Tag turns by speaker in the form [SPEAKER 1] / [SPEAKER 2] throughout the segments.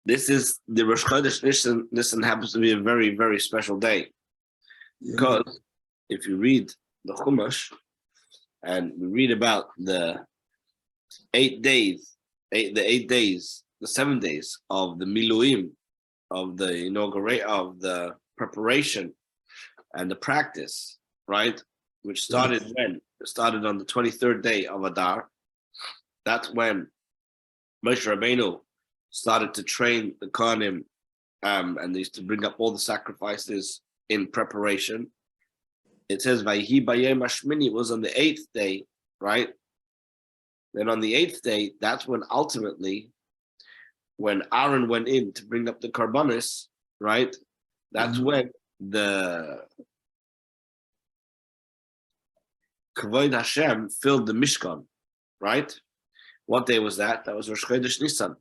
[SPEAKER 1] this is the Rosh Chodesh Nissan. Nissan happens to be a very, very special day. Because if you read the Chumash and we read about the 8 days, the 7 days of the Miluim, of the inauguration, of the preparation and the practice, right? Which started when? It started on the 23rd day of Adar. That's when Moshe Rabbeinu started to train the Kohanim, and they used to bring up all the sacrifices in preparation. It says, Vayhi Bayem Hashmini, it was on the 8th day, right? Then on the 8th day, that's when ultimately, when Aaron went in to bring up the Karbanis, right? That's when the Kavod Hashem filled the Mishkan, right? What day was that? That was Rosh Chodesh Nissan.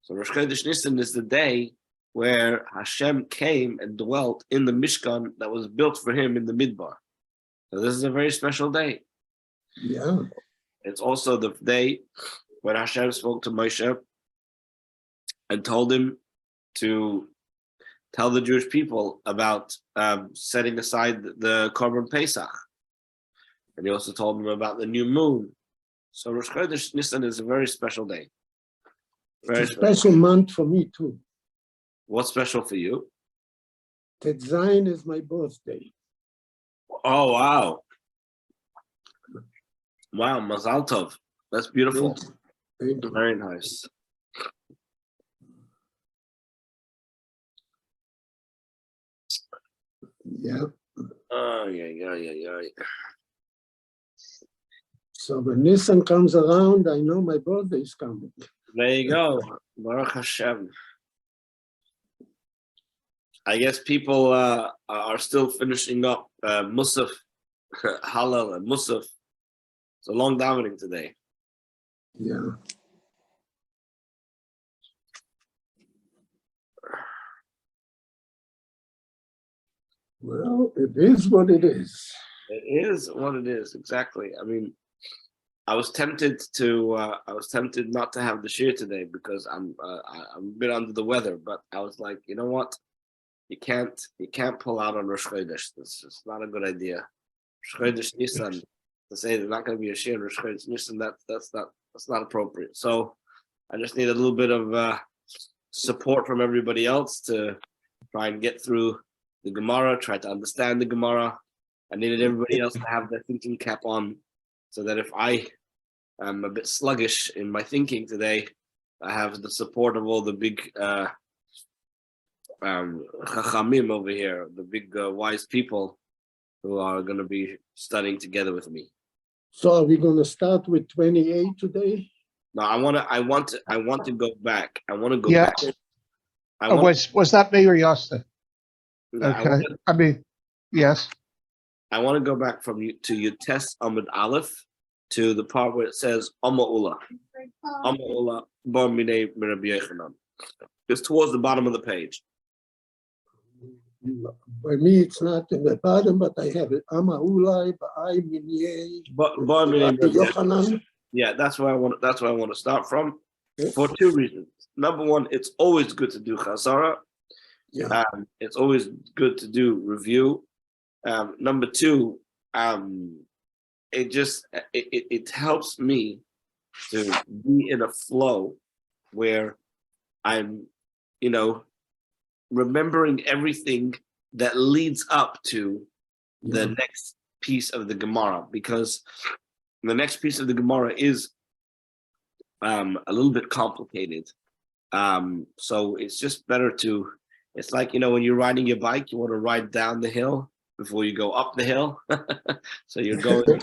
[SPEAKER 1] So Rosh Chodesh Nissan is the day where Hashem came and dwelt in the Mishkan that was built for him in the Midbar. So this is a very special day.
[SPEAKER 2] Yeah.
[SPEAKER 1] It's also the day when Hashem spoke to Moshe and told him to tell the Jewish people about setting aside the Korban Pesach. And he also told them about the new moon. So Rosh Chodesh Nissan is a very special day. Very
[SPEAKER 2] it's a special month for me too.
[SPEAKER 1] What's special for you?
[SPEAKER 2] Tet Zayin is my birthday.
[SPEAKER 1] Oh, wow. Wow, Mazal Tov. That's beautiful.
[SPEAKER 2] Thank you.
[SPEAKER 1] Very nice.
[SPEAKER 2] Yeah.
[SPEAKER 1] Oh, yeah.
[SPEAKER 2] So when Nissan comes around, I know my birthday is coming.
[SPEAKER 1] There you go. Baruch Hashem. I guess people are still finishing up Musaf, Halal and Musaf. It's a long davening today.
[SPEAKER 2] Yeah. Well, it is what it is.
[SPEAKER 1] It is what it is, exactly. I mean, I was tempted not to have the shir today because I'm a bit under the weather, but I was like, you know what? You can't pull out on Rosh Chodesh. It's just not a good idea. Rosh Chodesh Nissan, to say there's not going to be a shir in Rosh Chodesh Nissan, that's not appropriate. So I just need a little bit of support from everybody else to try and get through the Gemara, try to understand the Gemara. I needed everybody else to have their thinking cap on, so that if I am a bit sluggish in my thinking today, I have the support of all the big chachamim over here, the big wise people who are going to be studying together with me.
[SPEAKER 2] So are we going to start with 28 today?
[SPEAKER 1] No, I want to go back. I want to go
[SPEAKER 3] Yeah.
[SPEAKER 1] back.
[SPEAKER 3] Was that me or Yosta? Okay. I mean, yes.
[SPEAKER 1] I want to go back from you to Yutes Amud Aleph to the part where it says Amma Ula Bar Minei Rabbi Yochanan. It's towards the bottom of the page.
[SPEAKER 2] By me, it's not in the bottom, but I have it. Ama Ulai Ba'ai Minei
[SPEAKER 1] Bar Minei Rabbi
[SPEAKER 2] Yochanan.
[SPEAKER 1] Yeah, that's where I want to start from, for two reasons. Number one, it's always good to do Chazara.
[SPEAKER 2] Yeah.
[SPEAKER 1] It's always good to do review. Number two, it helps me to be in a flow where I'm, remembering everything that leads up to the next piece of the Gemara, because the next piece of the Gemara is a little bit complicated. So it's just better to, it's like, when you're riding your bike, you want to ride down the hill before you go up the hill. So you're going,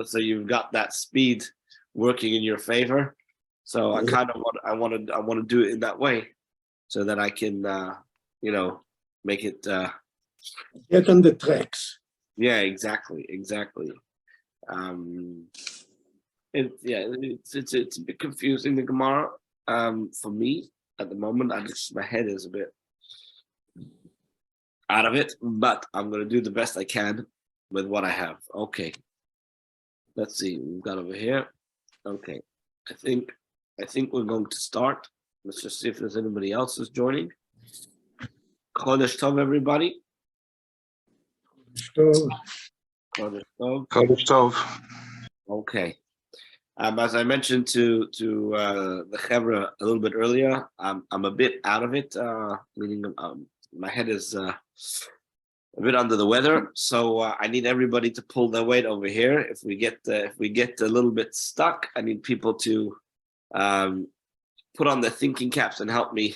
[SPEAKER 1] so you've got that speed working in your favor. So I kind of want to do it in that way, so that I can, make it.
[SPEAKER 2] Get on the tracks.
[SPEAKER 1] Yeah, exactly. It's a bit confusing, the Gemara, for me at the moment. My head is a bit out of it, but I'm going to do the best I can with what I have. Okay, let's see. We've got over here. Okay, I think we're going to start Let's just see if there's anybody else who's joining. Chodesh Tov, everybody.
[SPEAKER 2] So,
[SPEAKER 1] Chodesh Tov.
[SPEAKER 4] Chodesh Tov.
[SPEAKER 1] Okay. As I mentioned to the Chevra a little bit earlier, I'm a bit out of it, meaning my head is a bit under the weather, so I need everybody to pull their weight over here. If we get a little bit stuck, I need people to put on their thinking caps and help me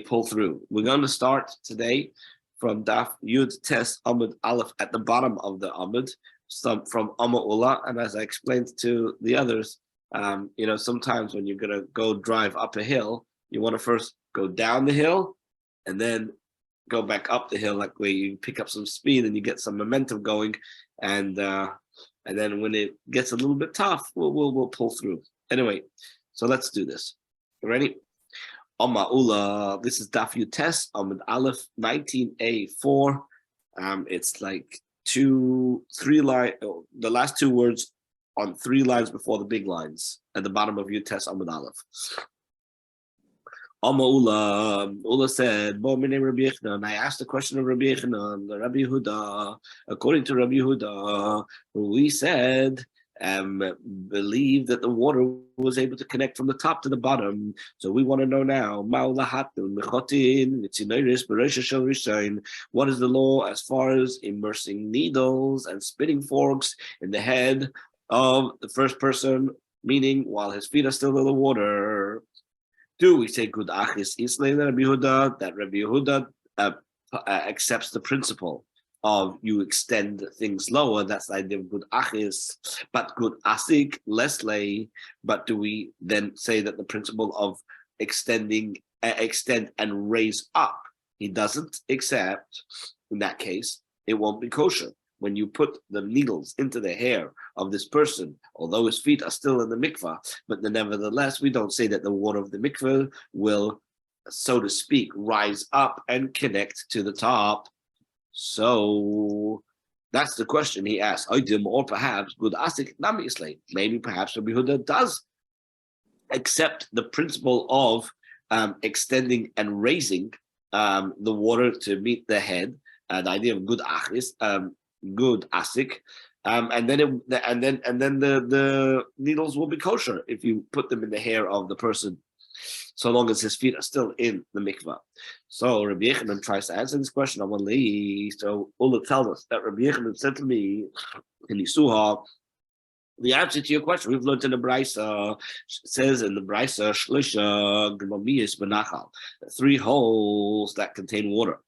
[SPEAKER 1] pull through. We're going to start today from Daf Yud Tes Amud Aleph at the bottom of the Amud, from Amma Ula, and as I explained to the others, sometimes when you're gonna go drive up a hill, you want to first go down the hill and then go back up the hill, like where you pick up some speed and you get some momentum going, and then when it gets a little bit tough, we'll pull through. Anyway, so let's do this. Ready? Amma Ula. This is Daf Yud Tes Amud Aleph 19a4. It's like 3 line, the last 2 words on 3 lines before the big lines at the bottom of Yud Tes Amud Aleph. Amma Ula said, Bo mine Rabbi Yechanan. I asked the question of Rabbi Yechanan, Rabbi Yehuda. According to Rabbi Yehuda, we said, believe that the water was able to connect from the top to the bottom. So we want to know now, what is the law as far as immersing needles and spitting forks in the head of the first person, meaning while his feet are still in the water? Do we say good achis islein Rabbi Yehuda, that Rabbi Yehuda accepts the principle of you extend things lower? That's the idea of good achis, but good asik, less lay. But do we then say that the principle of extend and raise up, he doesn't accept? In that case, it won't be kosher. When you put the needles into the hair of this person, although his feet are still in the mikvah, but nevertheless, we don't say that the water of the mikvah will, so to speak, rise up and connect to the top. So that's the question he asked. Or perhaps good asik namisle. Maybe perhaps Rabbi Yehuda does accept the principle of extending and raising the water to meet the head. The idea of good achis, good asik, and then the needles will be kosher if you put them in the hair of the person, so long as his feet are still in the mikvah. So Rabbi Yechanan tries to answer this question. So Ula tells us that Rabbi Yechanan said to me in Isuha, the answer to your question, we've learned in the Brisa, says in the Brisa, Shlisha Gmamiyas Benachal, 3 holes that contain water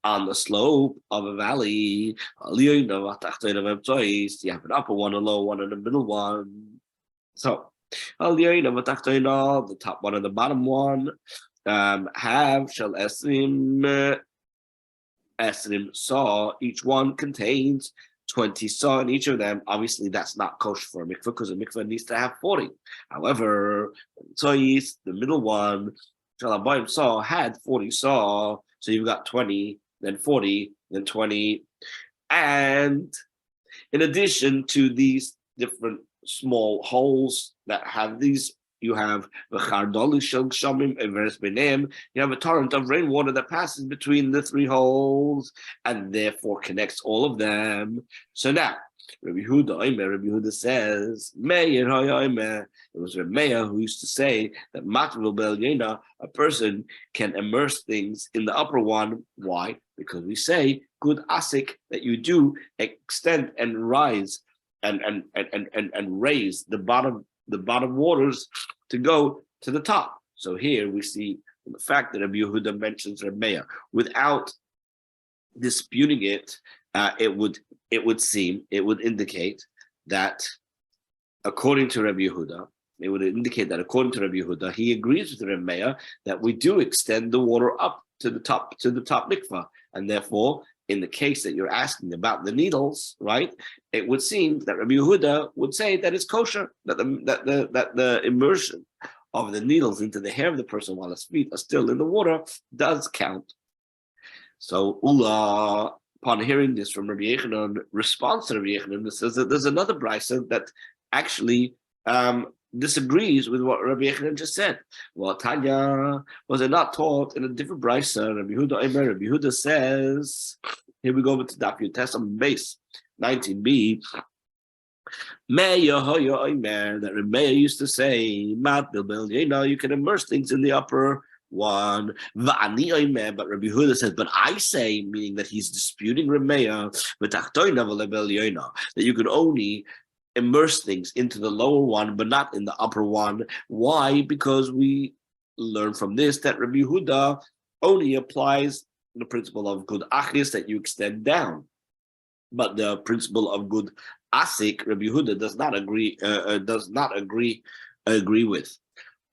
[SPEAKER 1] on the slope of a valley. You have an upper one, a lower one, and a middle one. So the top one and the bottom one have shall esrim saw. Each one contains 20 saw in each of them. Obviously, that's not kosher for a mikveh because a mikveh needs to have 40. However, the middle one, shalabayim saw, had 40 saw. So you've got 20, then 40, then 20. And in addition to these different small holes that have these, you have the chardoli shel gshamim everes beneim. You have a torrent of rainwater that passes between the 3 holes and therefore connects all of them. So now, Rabbi Yehuda says, it was Rabbi Meir who used to say that matvil bel yena, a person can immerse things in the upper one. Why? Because we say good asik, that you do extend and rise and raise the bottom waters to go to the top. So here we see the fact that Rabbi Yehuda mentions Rabbi Meir without disputing it. It would indicate that according to Rabbi Yehuda, he agrees with Rabbi Meir that we do extend the water up to the top mikvah, and therefore, in the case that you're asking about the needles, right? It would seem that Rabbi Yehuda would say that it's kosher, that the immersion of the needles into the hair of the person while his feet are still in the water does count. So Ula, upon hearing this from Rabbi Yechanan, responds to Rabbi Yechanan and says that there's another brisa that actually disagrees with what Rabbi Yechanan just said. Well, Tanya, was it not taught in a different brisa? Rabbi Yehuda says, here we go with the Daf Yutes on base 19b. That Rabbi used to say, you can immerse things in the upper one. But Rabbi Yehuda says, but I say, meaning that he's disputing Rabbi, that you can only immerse things into the lower one, but not in the upper one. Why? Because we learn from this that Rabbi Yehuda only applies the principle of good achis, that you extend down. But the principle of good asik, Rabbi Yehuda does not agree with.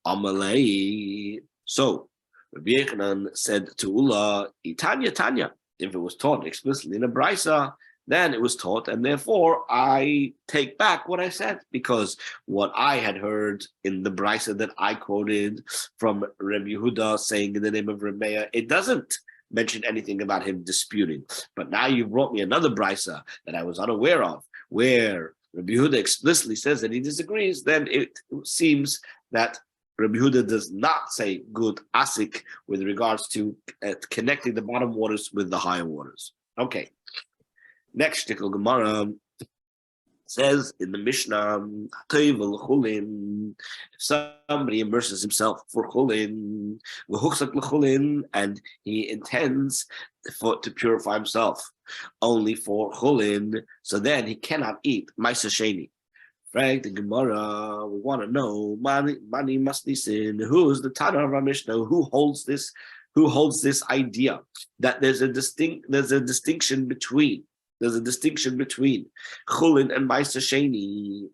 [SPEAKER 1] Amalei. So Rabbi Yechanan said to Ula, Tanya. If it was taught explicitly in a brisa, then it was taught, and therefore I take back what I said, because what I had heard in the brisa that I quoted from Rabbi Yehuda saying in the name of Rabbeya, it doesn't mention anything about him disputing. But now you brought me another brisa that I was unaware of, where Rabbi Yehuda explicitly says that he disagrees. Then it seems that Rabbi Yehuda does not say good asik with regards to connecting the bottom waters with the higher waters. Okay. Next, Shtickle Gemara says in the Mishnah, if somebody immerses himself for chulin, and he intends to purify himself only for chulin, so then he cannot eat ma'aser sheni. Right, the Gemara, we want to know, Mani Masnisin, who is the Tana of our Mishnah, who holds this idea that there's a distinction between chulin and ma'aser sheni.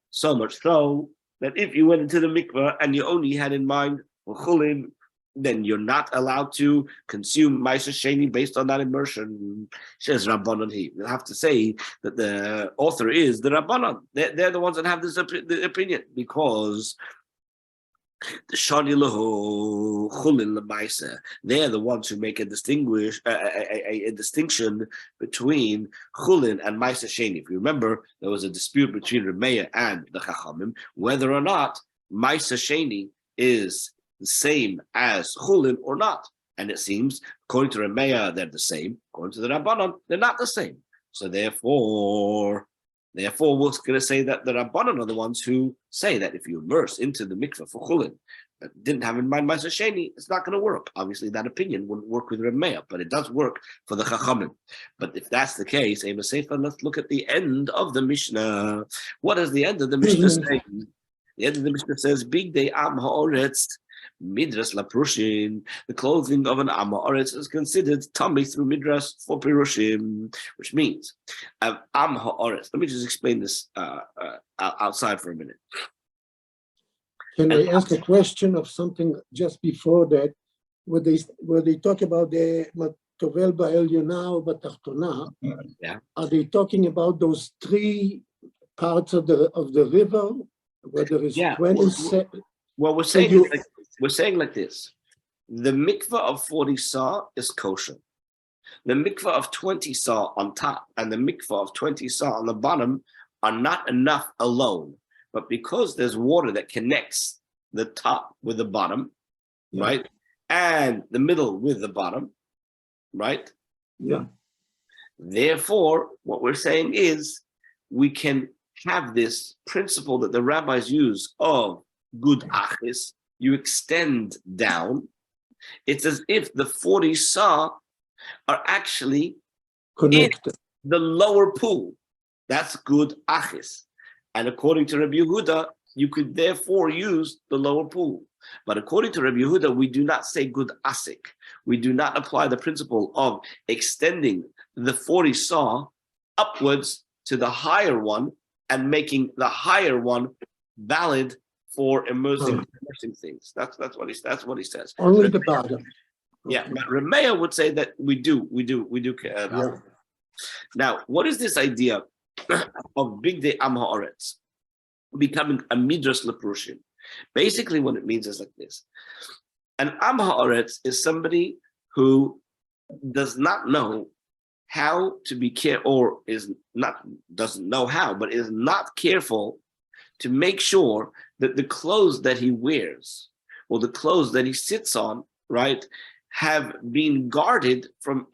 [SPEAKER 1] So much so that if you went into the mikveh and you only had in mind for chulin, then you're not allowed to consume ma'aser sheni based on that immersion. Says Rabbanon. We'll have to say that the author is the Rabbanon. They're the ones that have this opinion, because the shani lahu chulin l'ma'aser. They're the ones who make a distinction between chulin and ma'aser sheni. If you remember, there was a dispute between Rameya and the Chachamim whether or not ma'aser sheni is the same as chulin or not. And it seems, according to Rameya, they're the same. According to the Rabbanon, they're not the same. So therefore, we're going to say that the Rabbanon are the ones who say that if you immerse into the mikveh for chulin, but didn't have in mind ma'aser sheni, it's not going to work. Obviously, that opinion wouldn't work with Rameya, but it does work for the Chachamim. But if that's the case, let's look at the end of the Mishnah. What does the end of the Mishnah say? The end of the Mishnah says, Big Day Am Ha'oretz, Midras Laprushin, the clothing of an Am Ha'oretz is considered tummy through Midras for Pirushim, which means Am Ha'oretz. Let me just explain this outside for a minute.
[SPEAKER 2] Can I ask a question of something just before that? Where they talk about the Tovel Ba'elyona or B'tachtona, are they talking about those three parts of the river where there is 27?
[SPEAKER 1] Well, we're saying like this: the mikveh of 40 sa is kosher. The mikveh of 20 sa on top and the mikveh of 20 sa on the bottom are not enough alone. But because there's water that connects the top with the bottom, right, and the middle with the bottom, right?
[SPEAKER 2] Yeah.
[SPEAKER 1] Therefore, what we're saying is we can have this principle that the rabbis use of good achis. You extend down. It's as if the 40 sa are actually
[SPEAKER 2] Connected.
[SPEAKER 1] in the lower pool. That's good achis. And according to Rabbi Yehuda, you could therefore use the lower pool. But according to Rabbi Yehuda, we do not say good asik. We do not apply the principle of extending the 40 sa upwards to the higher one and making the higher one valid for immersing things. That's what he says.
[SPEAKER 2] Only the bottom.
[SPEAKER 1] Yeah, but Rameya would say that we do. Now, what is this idea of Big Day Am Ha'oretz becoming a Midras Leprushim? Basically, what it means is like this: an Am Ha'oretz is somebody who does not know how to be doesn't know how, but is not careful to make sure that the clothes that he wears or the clothes that he sits on, right, have been guarded from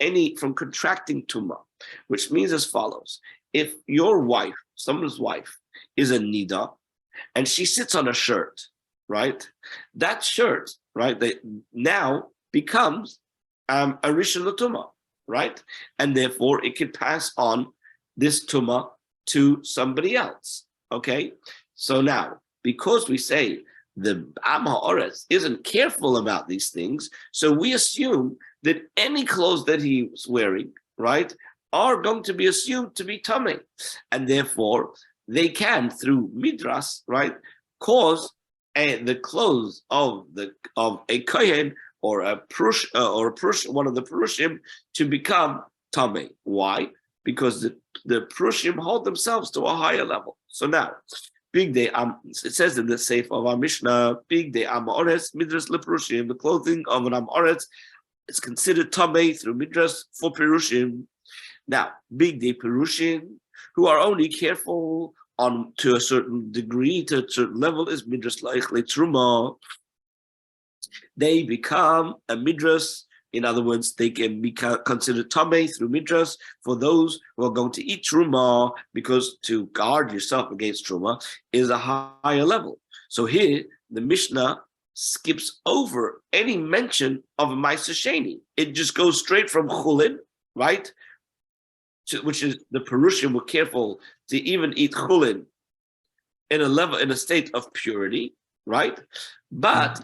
[SPEAKER 1] contracting tumah, which means as follows. If your wife, someone's wife, is a nida, and she sits on a shirt, right, that shirt, right, that now becomes a rishon l'tumah, right, and therefore it can pass on this tumah to somebody else. Okay, so now because we say the Am HaOretz isn't careful about these things, so we assume that any clothes that he's wearing, right, are going to be assumed to be tamei, and therefore they can, through midras, right, cause the clothes of a kohen or a prush one of the prushim to become tamei. Why? Because the prushim hold themselves to a higher level. So now, big day, it says in the Seif of our Mishnah, big day Am HaOretz midras leprushim, the clothing of an Am HaOretz is considered tamei through midras for perushim. Now, big day perushim, who are only careful on to a certain degree, to a certain level, is midras leichle truma. They become a midras. In other words, they can be considered tamei through midras for those who are going to eat truma, because to guard yourself against truma is a higher level. So here, the Mishnah skips over any mention of a ma'aser sheni. It just goes straight from chulin, right, which is the Perushim were careful to even eat chulin in a state of purity, right? But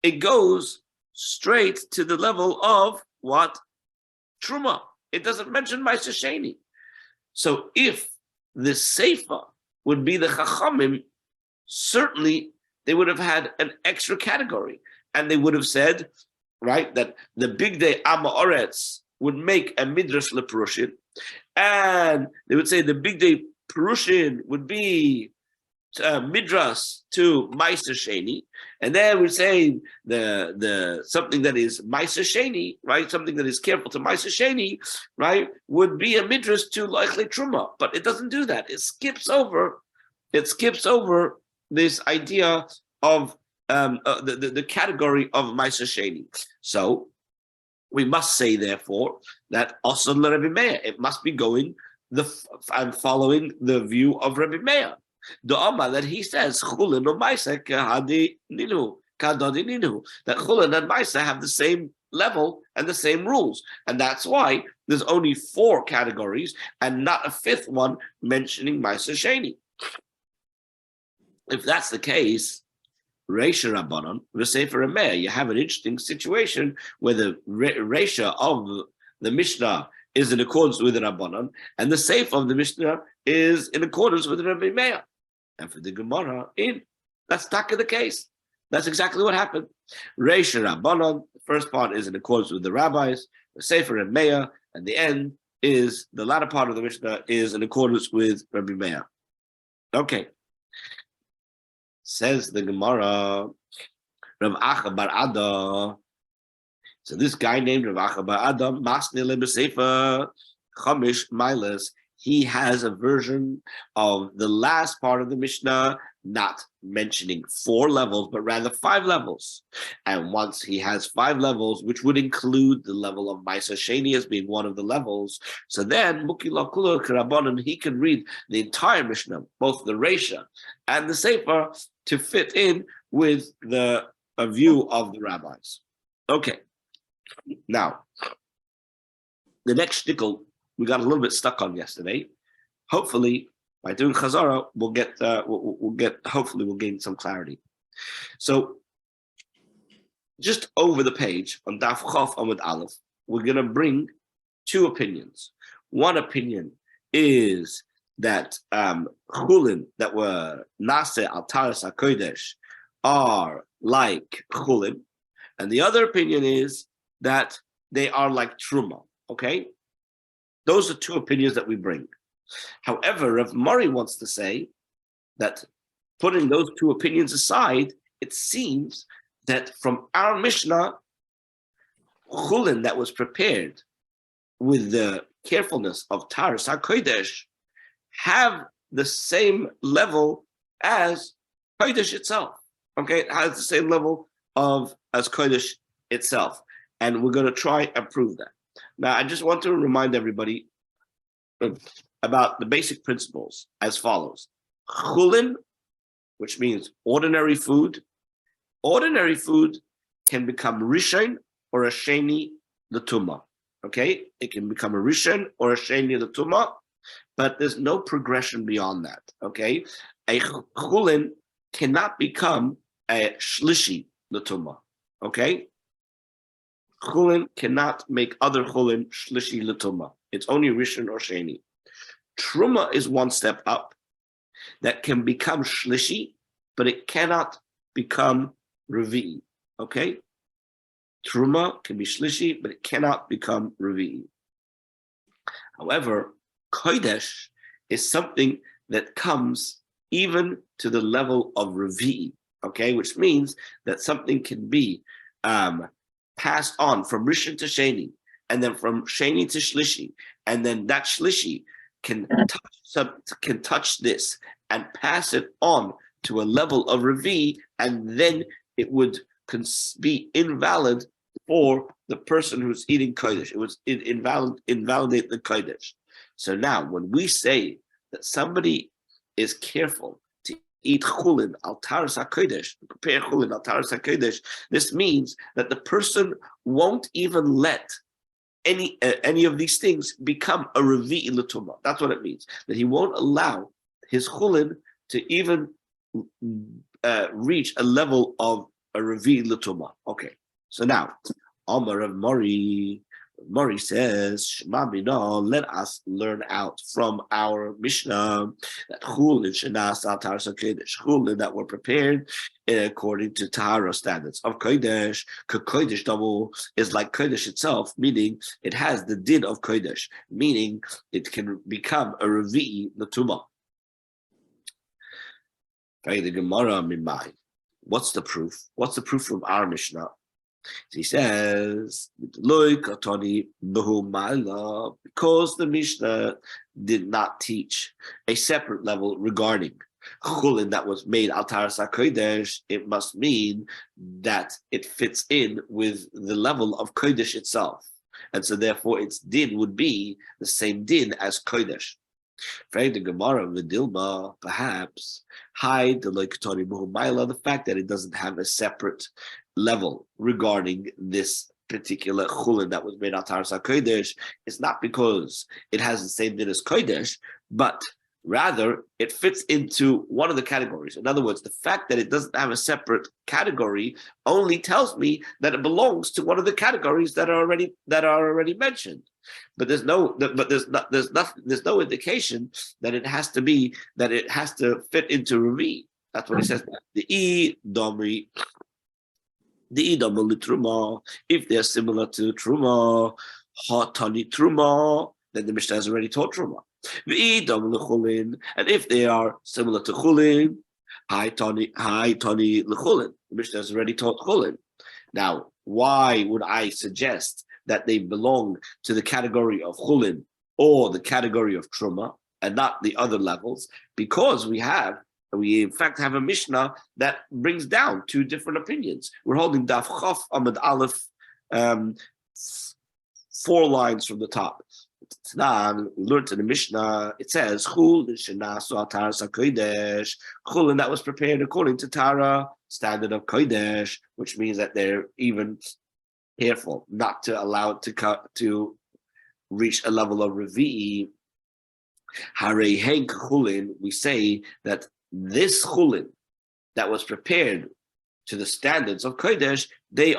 [SPEAKER 1] it goes straight to the level of what? Truma. It doesn't mention ma'aser sheni. So if the Seifa would be the Chachamim, certainly they would have had an extra category, and they would have said, right, that the big day Am HaOretz would make a midrash leprushin, and they would say the big day perushin would be midras to ma'aser sheni, and then we say the something that is ma'aser sheni, right, something that is careful to ma'aser sheni, right, would be a midras to leichle truma. But it doesn't do that. It skips over this idea of the category of ma'aser sheni. So we must say, therefore, that also Rabbi Meir, it must be going and following the view of Rabbi Meir. The Amma that he says, Chulin or Maisa kahadi ninu, kadadi ninu, that Chulin and Maisa have the same level and the same rules. And that's why there's only 4 categories and not a 5th one mentioning Maisa Sheni. If that's the case, Reisha Rabbanon, V'Sefer Meir, you have an interesting situation where the Reisha of the Mishnah is in accordance with the Rabbanon, and the Seif of the Mishnah is in accordance with the Rabbi Meir. And for the Gemara, that's taka the case. That's exactly what happened. Reisha Rabbanon, the first part is in accordance with the rabbis, the Sefer and Meir, and the end is, the latter part of the Mishnah is in accordance with Rabbi Meir. Okay. Says the Gemara, Rav Acha bar Ada. So this guy named Rav Acha bar Ada, Masne le b'Sefer Chamish Milas, he has a version of the last part of the Mishnah, not mentioning 4 levels, but rather 5 levels. And once he has 5 levels, which would include the level of Ma'aser Sheni as being one of the levels, so then Mukila Kula Karabanan, he can read the entire Mishnah, both the Reisha and the Sefer, to fit in with a view of the rabbis. Okay. Now, the next shtickle we got a little bit stuck on yesterday. Hopefully, by doing Chazara, we'll gain some clarity. So, just over the page on Daf Chof Amud Aleph, we're going to bring 2 opinions. One opinion is that chulin that were nase al taras hakodesh are like chulin, and the other opinion is that they are like truma. Okay, those are 2 opinions that we bring. However, Rav Mari wants to say that, putting those 2 opinions aside, it seems that from our Mishnah, chulin that was prepared with the carefulness of taras hakodesh have the same level as Kodesh itself. Okay, it has the same level as Kodesh itself. And we're going to try and prove that. Now, I just want to remind everybody about the basic principles as follows. Chulin, which means ordinary food. Ordinary food can become rishon or a sheni l'tumah. Okay, it can become a rishon or a sheni l'tumah, but there's no progression beyond that. Okay, a chulin cannot become a shlishi l'tumah. Okay, chulin cannot make other chulin shlishi l'tumah. It's only rishon or sheni. Truma is one step up that can become shlishi, but it cannot become revi'i. Okay, Truma can be shlishi, but it cannot become revi'i. However, kodesh is something that comes even to the level of revi'i. Okay, which means that something can be passed on from rishon to sheni, and then from sheni to shlishi, and then that shlishi can touch this and pass it on to a level of revi'i, and then it would be invalid for the person who's eating kodesh. It was invalidate the kodesh. So now, when we say that somebody is careful to eat chulin al taras hakodesh, prepare chulin al taras hakodesh, this means that the person won't even let any of these things become a revi'i l'tumah. That's what it means. That he won't allow his chulin to even reach a level of a revi'i l'tumah. Okay, so now Amar of Mori says, Shema Bina, let us learn out from our Mishnah that chulin shenas al taras hakodesh, chulin that were prepared according to Tahara standards of kodesh. Kodesh double is like kodesh itself, meaning it has the din of kodesh, meaning it can become a revi'i l'tumah. The Gemara mimai. What's the proof? What's the proof from our Mishnah? He says, because the Mishnah did not teach a separate level regarding chulin that was made al taras hakodesh, it must mean that it fits in with the level of kodesh itself, and so therefore its din would be the same din as kodesh. The Gemara of the Dilma, perhaps hide the fact that it doesn't have a separate level regarding this particular chulin that was made al taras hakodesh is not because it has the same din as kodesh, but rather it fits into one of the categories. In other words, the fact that it doesn't have a separate category only tells me that it belongs to one of the categories that are already mentioned. But there's no indication that it has to fit into revi'i. That's what it says. The domri truma. If they're similar to truma, hatani truma, then the Mishnah has already taught truma. And if they are similar to chulin, hi tani l'chulin. The Mishnah has already taught chulin. Now, why would I suggest that they belong to the category of chulin or the category of truma and not the other levels? Because we in fact have a Mishnah that brings down two different opinions. We're holding Daf Chaf Amud Aleph, 4 lines from the top. Now, we learned in the Mishnah, it says, chulin shenasu al taras hakodesh, chulin that was prepared according to Tara, standard of kodesh, which means that they're even careful not to allow it to reach a level of revi'i. Harei henk chulin, we say that this chulin that was prepared to the standards of kodesh, they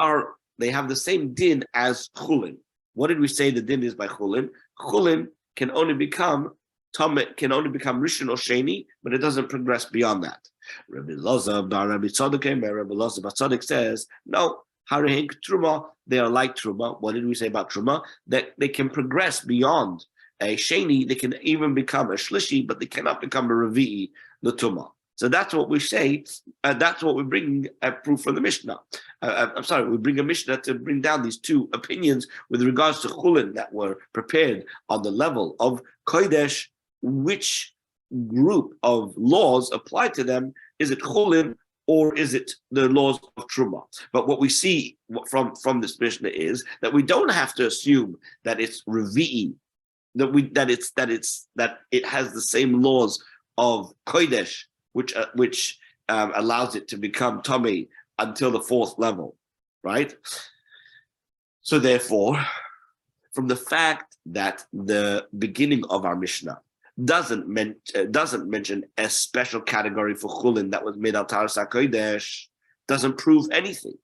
[SPEAKER 1] have the same din as chulin. What did we say the din is by chulin? Chulin can only become rishon or sheni, but it doesn't progress beyond that. Rabbi Loza bar Tzadok says, no, harei henk truma, they are like truma. What did we say about truma? That they can progress beyond a sheni, they can even become a shlishi, but they cannot become a revi'i l'tumah. So that's what we say. That's what we bring a proof from the Mishnah. We bring a Mishnah to bring down these two opinions with regards to chulin that were prepared on the level of kodesh, which group of laws applied to them? Is it chulin or is it the laws of truma? But what we see from this Mishnah is that we don't have to assume that it's revi'i, that it has the same laws of kodesh, which allows it to become tummy until the fourth level, right? So therefore, from the fact that the beginning of our Mishnah doesn't mention a special category for chulin that was made al taras hakodesh, doesn't prove anything.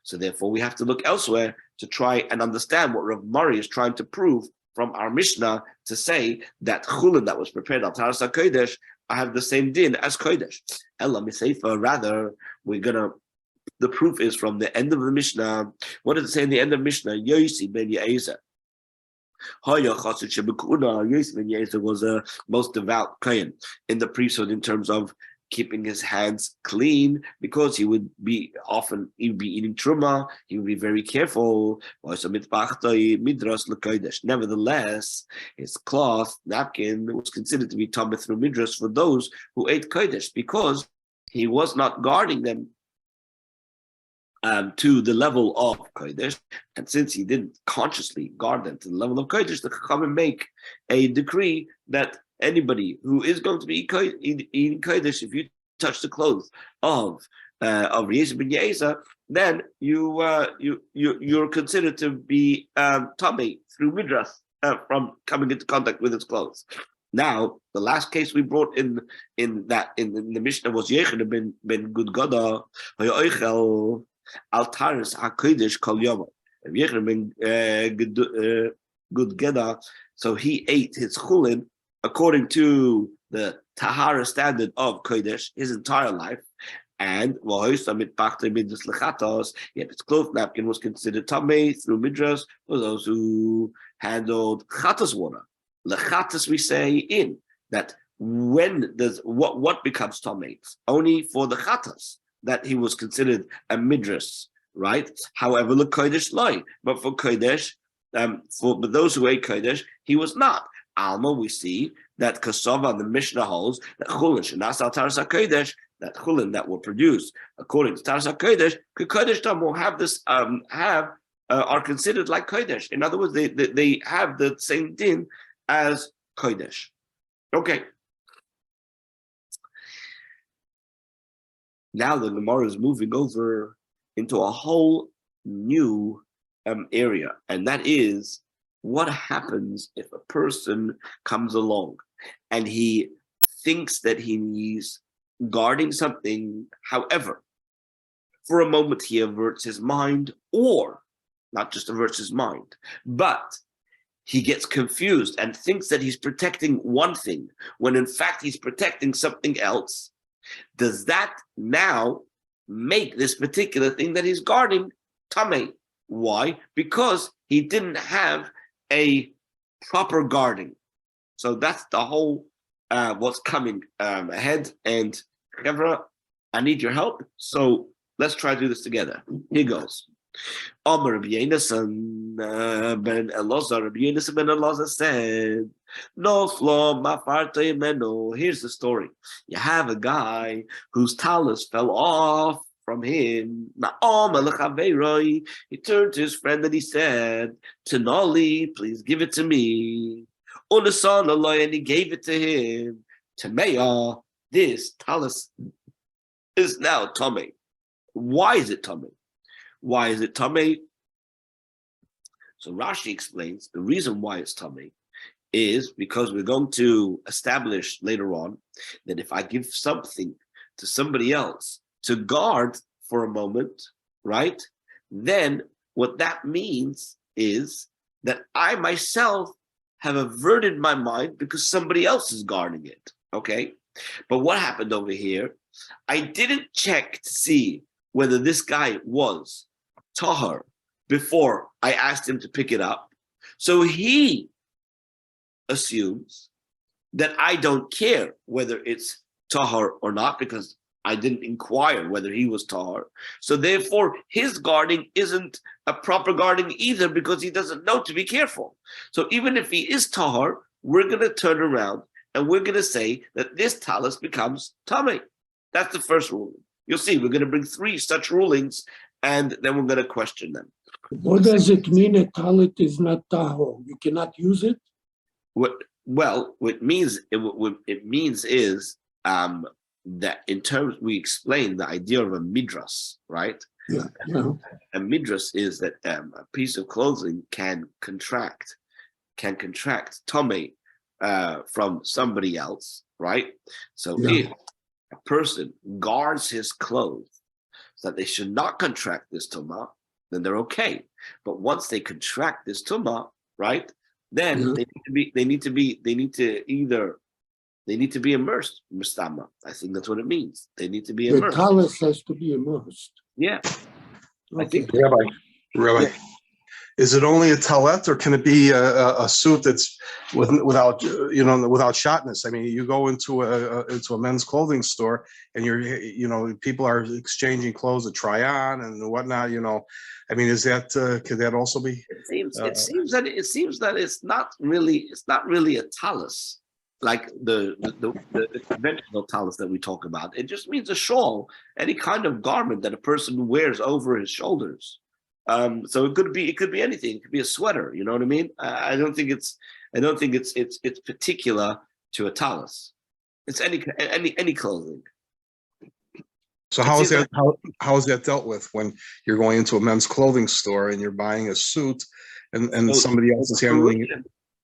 [SPEAKER 1] So therefore, we have to look elsewhere to try and understand what Rav Mari is trying to prove from our Mishnah to say that chulin that was prepared al taras hakodesh have the same din as kodesh. Ella miseifa, rather, the proof is from the end of the Mishnah. What does it say in the end of Mishnah? Yosi ben Ye'ezer. Yosef ben Yezer was a most devout kohen in the priesthood in terms of keeping his hands clean, because he would be eating truma. He would be very careful. Nevertheless, his cloth napkin was considered to be tameh through midrash for those who ate kodesh, because he was not guarding them to the level of kodesh, and since he didn't consciously guard them to the level of kodesh, the Chachamim make a decree that anybody who is going to be eating kodesh, if you touch the clothes of Yosef ben Ye'ezer, then you're considered to be tamei through midrash from coming into contact with his clothes. Now, the last case we brought in the Mishnah was Yechon ben Gudgada Altaris HaKodesh Kol Yom. Gudgada, so he ate his chulin according to the Tahara standard of Kodesh his entire life, and yet his cloth napkin was considered tamei through midrash for those who handled chatas water. Lechatas, we say in that when does what becomes tamei? Only for the chatas that he was considered a midrash, right? However, the kodesh loy, but for kodesh, for those who ate kodesh, he was not. Alma, we see that Kasava, the Mishnah holds that chulin shenas al taras hakodesh, that chulin that were produced according to taras hakodesh, kodesh tam will have this are considered like kodesh. In other words, they have the same din as kodesh. Okay. Now the Gemara is moving over into a whole new area, and that is what happens if a person comes along and he thinks that he's guarding something. However, for a moment he averts his mind, or not just averts his mind, but he gets confused and thinks that he's protecting one thing when in fact he's protecting something else. Does that now make this particular thing that he's guarding tamei? Why? Because he didn't have a proper guarding. So that's the whole what's coming ahead. And Chevra, I need your help. So let's try to do this together. Here goes. Rabbi Yonasan ben Elazar said, "No flaw, mafarta meno." Here's the story. You have a guy whose talus fell off from him. He turned to his friend and he said, "Tenali, please give it to me." And he gave it to him. Tameya, this talus is now tamei. Why is it tamei? Why is it tamei? So Rashi explains the reason why it's tamei is because we're going to establish later on that if I give something to somebody else to guard for a moment, right, then what that means is that I myself have averted my mind because somebody else is guarding it, okay? But what happened over here? I didn't check to see whether this guy was tahar before I asked him to pick it up. So he assumes that I don't care whether it's tahar or not because I didn't inquire whether he was tahar. So therefore, his guarding isn't a proper guarding either because he doesn't know to be careful. So even if he is tahar, we're going to turn around and we're going to say that this talus becomes tummy. That's the first ruling. You'll see, we're going to bring 3 such rulings, and then we're going to question them.
[SPEAKER 2] What does it mean a talit is not tahor? You cannot use it?
[SPEAKER 1] What it means is that in terms, we explain the idea of a midras, right?
[SPEAKER 2] Yeah.
[SPEAKER 1] A midras is that a piece of clothing can contract tummy from somebody else, right? So if a person guards his clothes so that they should not contract this tumah, then they're okay. But once they contract this tumah, right, then they need to be immersed. Mustama. I think that's what it means. They need to be immersed.
[SPEAKER 2] The talus has to be immersed.
[SPEAKER 1] Yeah.
[SPEAKER 2] Okay.
[SPEAKER 1] I think
[SPEAKER 4] Rabbi, is it only a talet, or can it be a suit that's without shotness? I mean, you go into a men's clothing store and people are exchanging clothes to try on and whatnot. I mean, is that could that also be?
[SPEAKER 1] It seems that it's not really a talus like the conventional talus that we talk about. It just means a shawl, any kind of garment that a person wears over his shoulders. So it could be anything. It could be a sweater. You know what I mean? I don't think it's particular to a talus. It's any clothing.
[SPEAKER 4] So how is that dealt with when you're going into a men's clothing store and you're buying a suit and somebody else is handling it?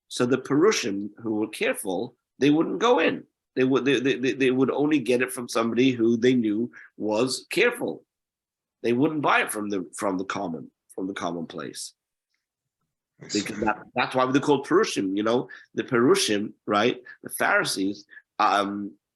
[SPEAKER 1] So the Perushim who were careful, they wouldn't go in. They would only get it from somebody who they knew was careful. They wouldn't buy it from the commonplace. Because that's why they're called Perushim. The Perushim, right? The Pharisees.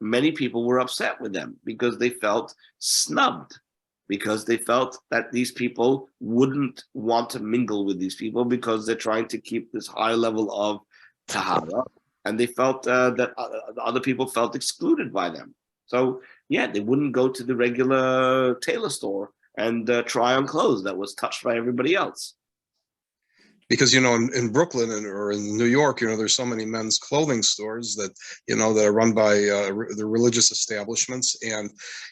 [SPEAKER 1] Many people were upset with them because they felt snubbed, because they felt that these people wouldn't want to mingle with these people because they're trying to keep this high level of tahara, and they felt that other people felt excluded by them. So they wouldn't go to the regular tailor store and try on clothes that was touched by everybody else.
[SPEAKER 4] Because in Brooklyn or in New York, there's so many men's clothing stores that that are run by the religious establishments, and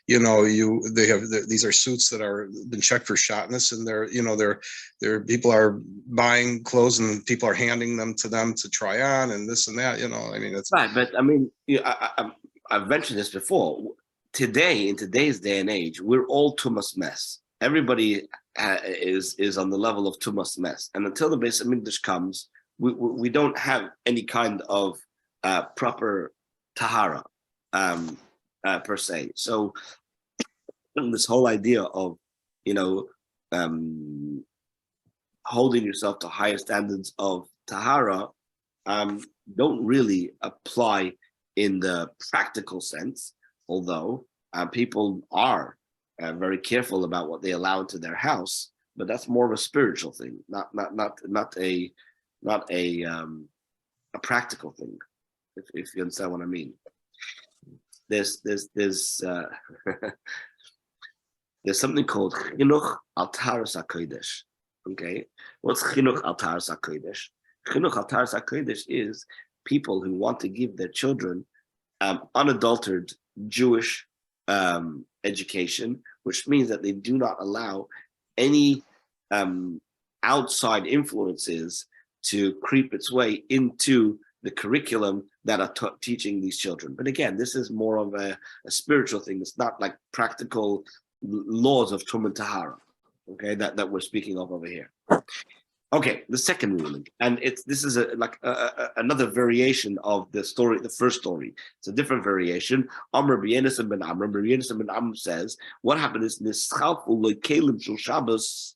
[SPEAKER 4] they have these are suits that are been checked for shotness, and they're people are buying clothes and people are handing them to try on and this and that. I mean, it's
[SPEAKER 1] right. But I mean, I've mentioned this before. Today, in today's day and age, we're all tumas mess. Everybody is on the level of tumas mess, and until the Beis Hamikdash comes, we don't have any kind of proper tahara per se. So this whole idea of holding yourself to higher standards of tahara don't really apply in the practical sense, although people are very careful about what they allow into their house, but that's more of a spiritual thing, not a practical thing. If you understand what I mean. There's something called chinuch al taharas hakodesh. Okay, what's chinuch al taharas hakodesh? Chinuch al taharas hakodesh is people who want to give their children unadulterated Jewish education, which means that they do not allow any outside influences to creep its way into the curriculum that are teaching these children. But again, this is more of a spiritual thing. It's not like practical laws of Tum and Tahara, okay, that we're speaking of over here. Okay, the second ruling, and this is another variation of the story, the first story. It's a different variation. Amr b'Yenisam ben Amr. B'Yenisam ben Amr says, what happened is nischalfu lekelim shel Shabbos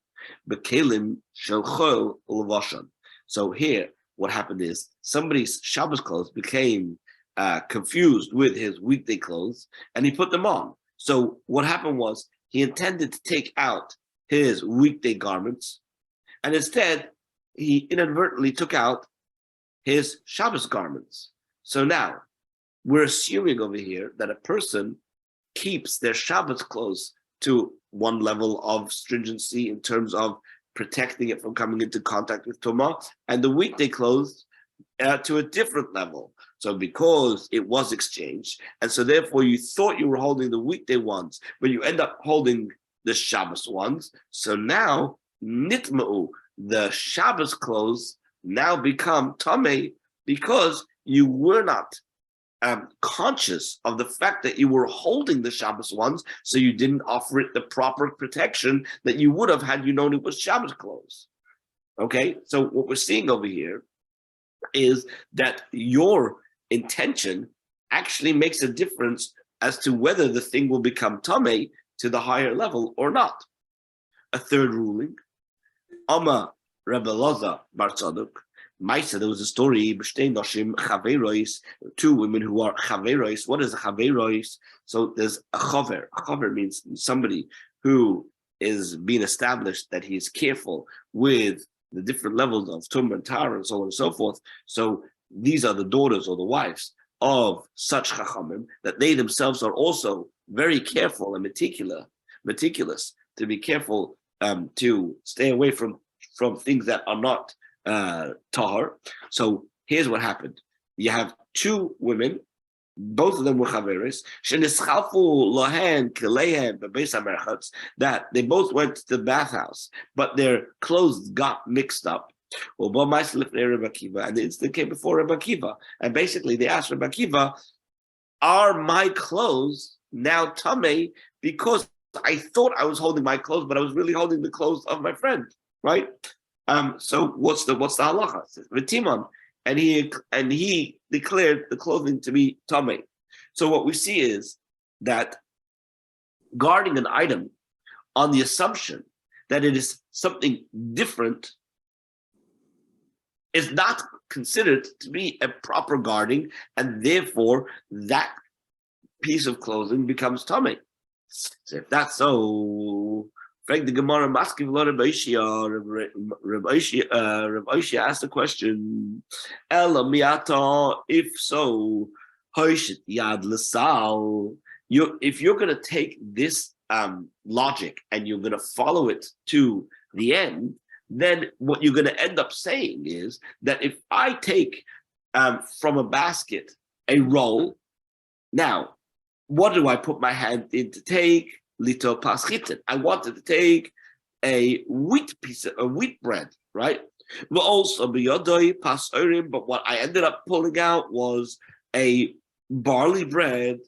[SPEAKER 1] bekelim shel chol u'levashan. So here, what happened is somebody's Shabbos clothes became confused with his weekday clothes, and he put them on. So what happened was he intended to take out his weekday garments, and instead, he inadvertently took out his Shabbos garments. So now, we're assuming over here that a person keeps their Shabbos clothes to one level of stringency in terms of protecting it from coming into contact with Tumah, and the weekday clothes to a different level. So because it was exchanged, and so therefore you thought you were holding the weekday ones, but you end up holding the Shabbos ones. So now nitma'u, the Shabbos clothes now become tamei because you were not conscious of the fact that you were holding the Shabbos ones, so you didn't offer it the proper protection that you would have had you known it was Shabbos clothes. Okay, so what we're seeing over here is that your intention actually makes a difference as to whether the thing will become tamei to the higher level or not. A third ruling, Amma Rebbe Loza Bar Tzadok, Maisa, there was a story, two women who are chaverois. What is a chaverois? So there's a chaver. A chaver means somebody who is being established that he is careful with the different levels of tum and tar and so on and so forth. So these are the daughters or the wives of such chachamim, that they themselves are also very careful and meticulous to be careful to stay away from things that are not tahar. So here's what happened. You have two women, both of them were chaveres, that they both went to the bathhouse, but their clothes got mixed up. And the incident came before Rebbe Akiva. And basically they asked Rebbe Akiva, are my clothes now tamei because I thought I was holding my clothes, but I was really holding the clothes of my friend, right? So what's the halacha? It says, V'timon, and he declared the clothing to be tamei. So what we see is that guarding an item on the assumption that it is something different is not considered to be a proper guarding, and therefore that piece of clothing becomes tamei. So if that's so, Frank the Gemara Maskiv Lo Reb Oishia asked the question, Ela miata, if so, Hoishit Yad L'Sal. If you're going to take this logic and you're going to follow it to the end, then what you're going to end up saying is that if I take from a basket a roll, now, what do I put my hand in to take? Lito paschiten. I wanted to take a wheat bread, right? But also but what I ended up pulling out was a barley bread.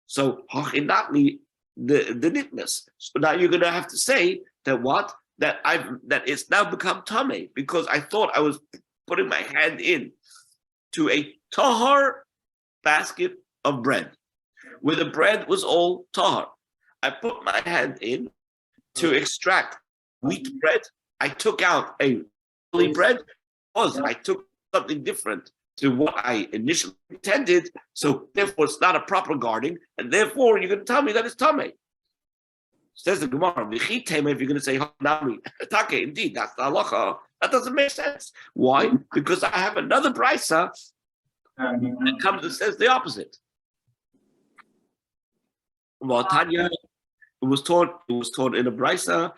[SPEAKER 1] So hachinatli the nitness. So now you're gonna have to say that what? That it's now become tamei because I thought I was putting my hand in to a tahar basket of bread, where the bread was all tahar. I put my hand in to extract wheat bread. I took out a barley bread because I took something different to what I initially intended. So therefore, it's not a proper guarding, and therefore you're going to tell me that it's tamei. Says the Gemara, if you're going to say Hanami, Take, indeed, that's the halacha. That doesn't make sense. Why? Because I have another brisa that comes and says the opposite. Well, Tanya, it was taught in a brisa.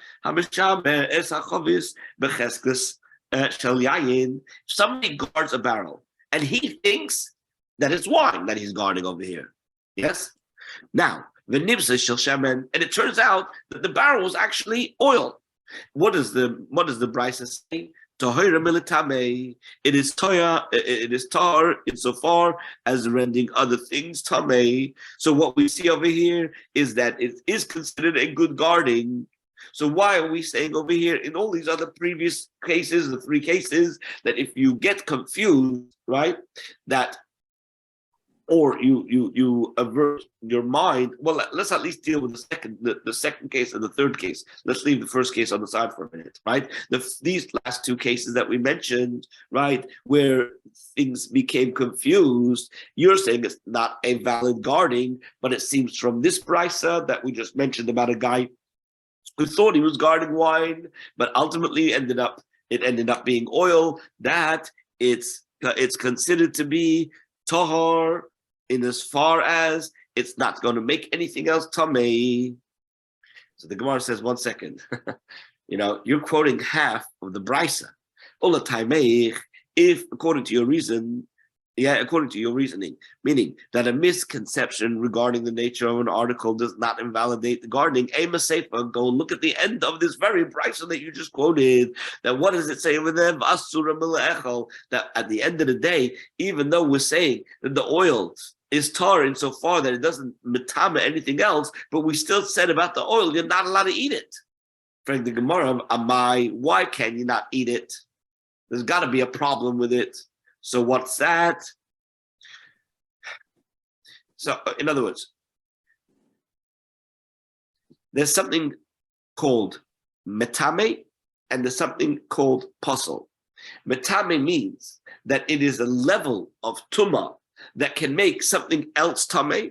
[SPEAKER 1] If somebody guards a barrel and he thinks that it's wine that he's guarding over here, yes. Now the nibsa shel shemen, and it turns out that the barrel was actually oil. What does the brisa say? Tahira militame. It is tar insofar as rendering other things tamei. So what we see over here is that it is considered a good guarding. So why are we saying over here in all these other previous cases, the three cases, that if you get confused, right, that or you avert your mind, well, let's at least deal with the second case and the third case. Let's leave the first case on the side for a minute, right? These last two cases that we mentioned, right, where things became confused, you're saying it's not a valid guarding, but it seems from this brisa that we just mentioned about a guy who thought he was guarding wine, but ultimately it ended up being oil, that it's considered to be tahar, in as far as it's not going to make anything else tamei. So the Gemara says, 1 second, you're quoting half of the brisa. Ola taimei, if according to your reason, Yeah, according to your reasoning, meaning that a misconception regarding the nature of an article does not invalidate the gardening. Amos Sefer, go look at the end of this very brisa that you just quoted. That what does it say over there? That at the end of the day, even though we're saying that the oil is tar insofar that it doesn't metama anything else, but we still said about the oil, you're not allowed to eat it. Frank the Gemara, Amai, why can you not eat it? There's got to be a problem with it. So what's that? So in other words, there's something called metame and there's something called posel. Metame means that it is a level of tumah that can make something else tame.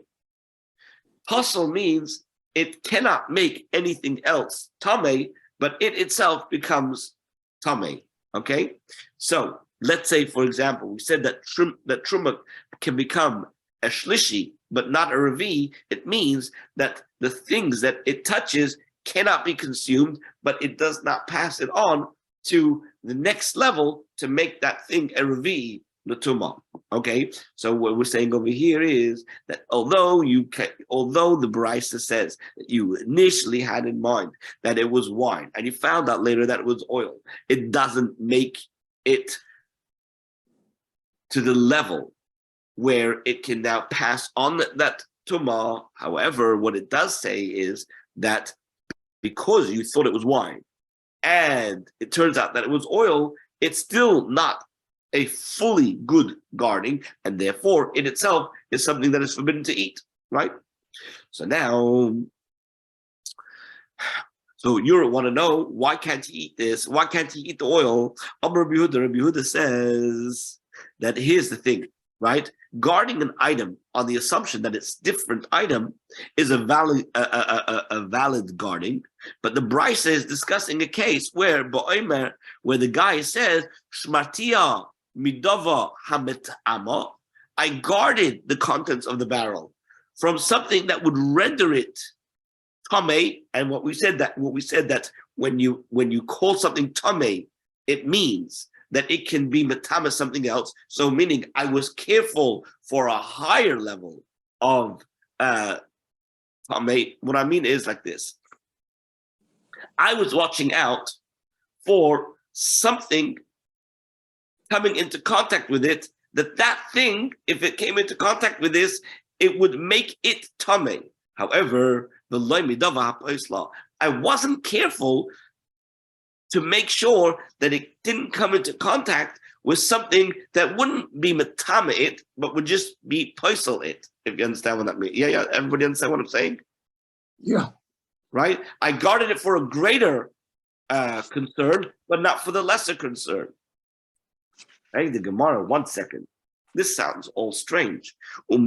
[SPEAKER 1] Posel means it cannot make anything else tame, but it itself becomes tame. Okay, so let's say, for example, we said that truma can become a shlishi, but not a revi. It means that the things that it touches cannot be consumed, but it does not pass it on to the next level to make that thing a revi, l'tuma. Okay, so what we're saying over here is that although the brisa says that you initially had in mind that it was wine, and you found out later that it was oil, it doesn't make it to the level where it can now pass on that tumah. However, what it does say is that because you thought it was wine and it turns out that it was oil, it's still not a fully good gardening, and therefore in itself is something that is forbidden to eat, right? So now, so you want to know, why can't he eat this? Why can't he eat the oil? Rabbi Yehuda says that here's the thing, right? Guarding an item on the assumption that it's different item is a valid guarding, but the brisa is discussing a case where the guy says shmartia midava hametama, I guarded the contents of the barrel from something that would render it tame. And what we said that when you call something tame, it means that it can be metama something else. So meaning I was careful for a higher level of tame. What I mean is like this. I was watching out for something coming into contact with it, that thing, if it came into contact with this, it would make it tame. However, I wasn't careful to make sure that it didn't come into contact with something that wouldn't be metame it, but would just be poisel it, if you understand what that means. Yeah, everybody understand what I'm saying?
[SPEAKER 2] Yeah.
[SPEAKER 1] Right? I guarded it for a greater concern, but not for the lesser concern. Hey, the Gemara, 1 second. This sounds all strange. Is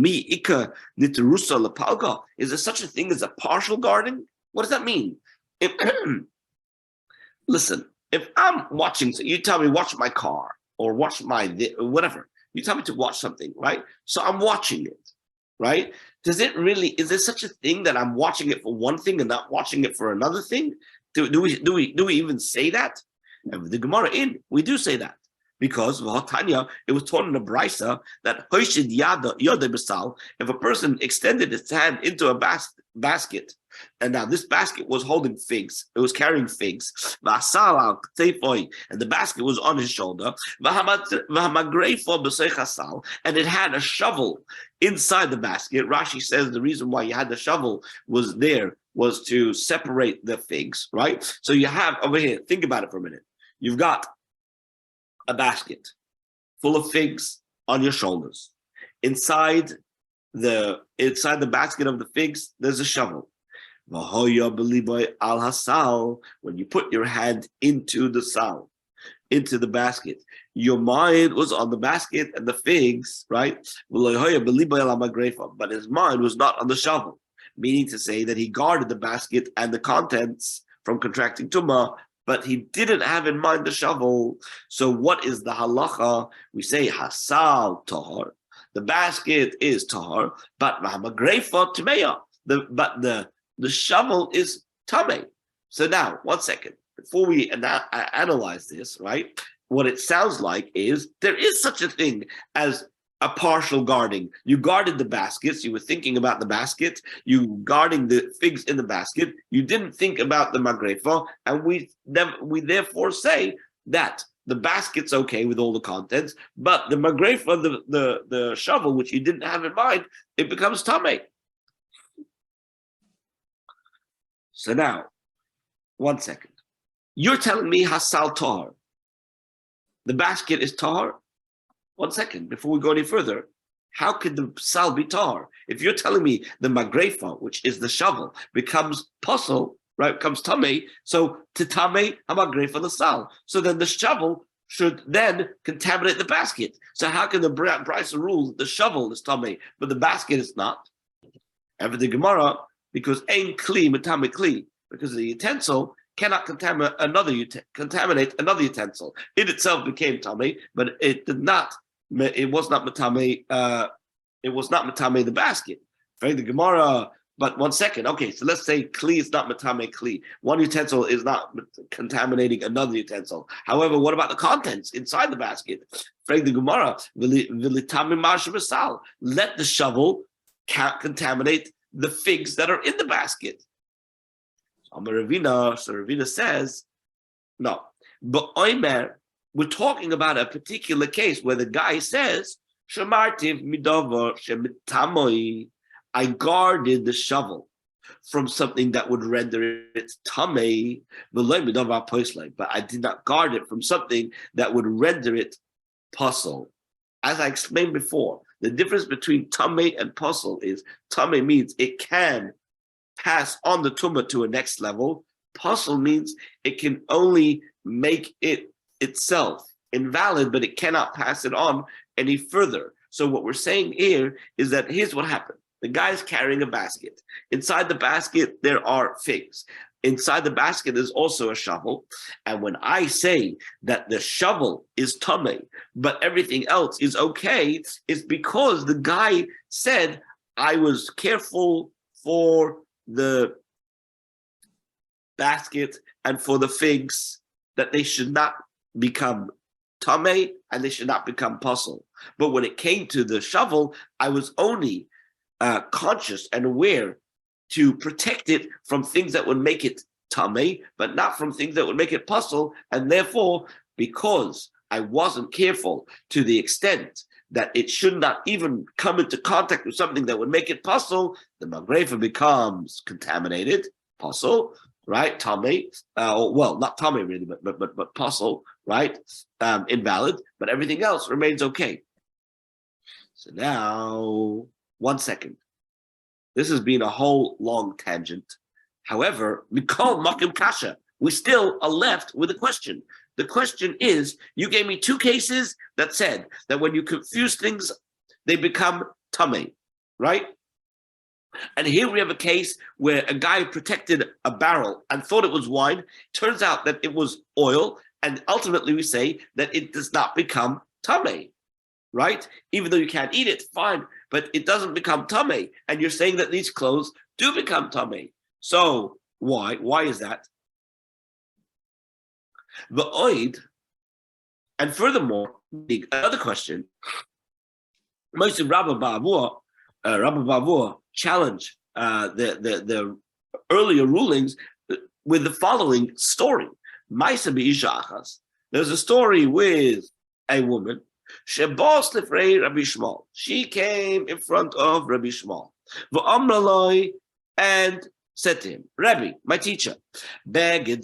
[SPEAKER 1] there such a thing as a partial guarding? What does that mean? Listen, if I'm watching, so you tell me watch my car or watch my whatever. You tell me to watch something, right? So I'm watching it, right? Is there such a thing that I'm watching it for one thing and not watching it for another thing? Do we even say that? And the Gemara we do say that. Because it was taught in the brisa that if a person extended his hand into a basket, and now this basket was holding figs, it was carrying figs, and the basket was on his shoulder, and it had a shovel inside the basket. Rashi says the reason why you had the shovel was to separate the figs, right? So you have over here, think about it for a minute. You've got a basket full of figs on your shoulders. Inside the basket of the figs, there's a shovel. When you put your hand into the basket, your mind was on the basket and the figs, right? But his mind was not on the shovel, meaning to say that he guarded the basket and the contents from contracting tumah, but he didn't have in mind the shovel. So what is the halacha? We say hasal tahar. The basket is tahar, but mahmagrefa tmeya. The shovel is tameh. So now, 1 second. Before we analyze this, right? What it sounds like is there is such a thing as a partial guarding. You guarded the baskets. You were thinking about the basket. You guarding the figs in the basket. You didn't think about the magrefa, and we therefore say that the basket's okay with all the contents, but the magrefa, the shovel, which you didn't have in mind, it becomes tamei. So now, 1 second. You're telling me hasal tahar. The basket is tahar? 1 second, before we go any further, how could the sal be tahar? If you're telling me the magrefa, which is the shovel, becomes puzzle, right, becomes tamei, so to tamei, magrefa the sal. So then the shovel should then contaminate the basket. So how can the Brisa rule that the shovel is tamei, but the basket is not? And for the Gemara, because ein kli matame kli, because the utensil cannot contaminate another utensil. It itself became tamei, but it did not. It was not matame. It was not matame the basket. Right? The Gemara. But 1 second. Okay, so let's say kli is not matame kli. One utensil is not contaminating another utensil. However, what about the contents inside the basket? Right? The Gemara. Let the shovel contaminate the figs that are in the basket. So Ravina says, no. But Oimer, we're talking about a particular case where the guy says, Shamartiv midover shemitamoi, I guarded the shovel from something that would render it tamei, but I did not guard it from something that would render it puzzle. As I explained before, the difference between tamei and puzzle is tamei means it can pass on the tumah to a next level. Puzzle means it can only make it itself invalid, but it cannot pass it on any further. So what we're saying here is that here's what happened. The guy's carrying a basket. Inside the basket, there are figs. Inside the basket is also a shovel. And when I say that the shovel is tamei, but everything else is okay, it's because the guy said, I was careful for the basket and for the figs, that they should not become tamei and they should not become puzzle. But when it came to the shovel, I was only conscious and aware to protect it from things that would make it tamei, but not from things that would make it puzzle. And therefore, because I wasn't careful to the extent that it should not even come into contact with something that would make it puzzle, the magrefa becomes contaminated, puzzle, right? Tamei, well, not tamei really, but puzzle, right? Invalid, but everything else remains okay. So now, 1 second. This has been a whole long tangent. However, Mikol Makim Kasha, we still are left with a question. The question is, you gave me two cases that said that when you confuse things, they become tamei, right? And here we have a case where a guy protected a barrel and thought it was wine. Turns out that it was oil. And ultimately we say that it does not become tamei, right? Even though you can't eat it, fine. But it doesn't become tamei. And you're saying that these clothes do become tamei. So why? Why is that? The oid, and furthermore, another question. Most of Rabbi Bavur challenged the earlier rulings with the following story. There's a story with a woman. She came in front of Rabbi Shmuel and said to him, Rabbi, my teacher, this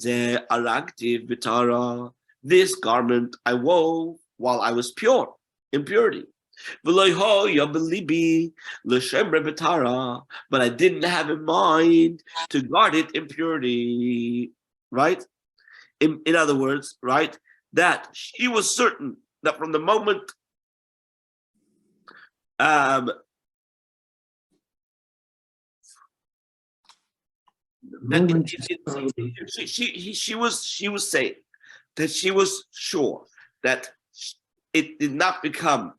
[SPEAKER 1] garment I wove while I was pure, in purity. But I didn't have in mind to guard it in purity, right? In other words, right, that she was certain that from the moment she was saying that she was sure that it did not become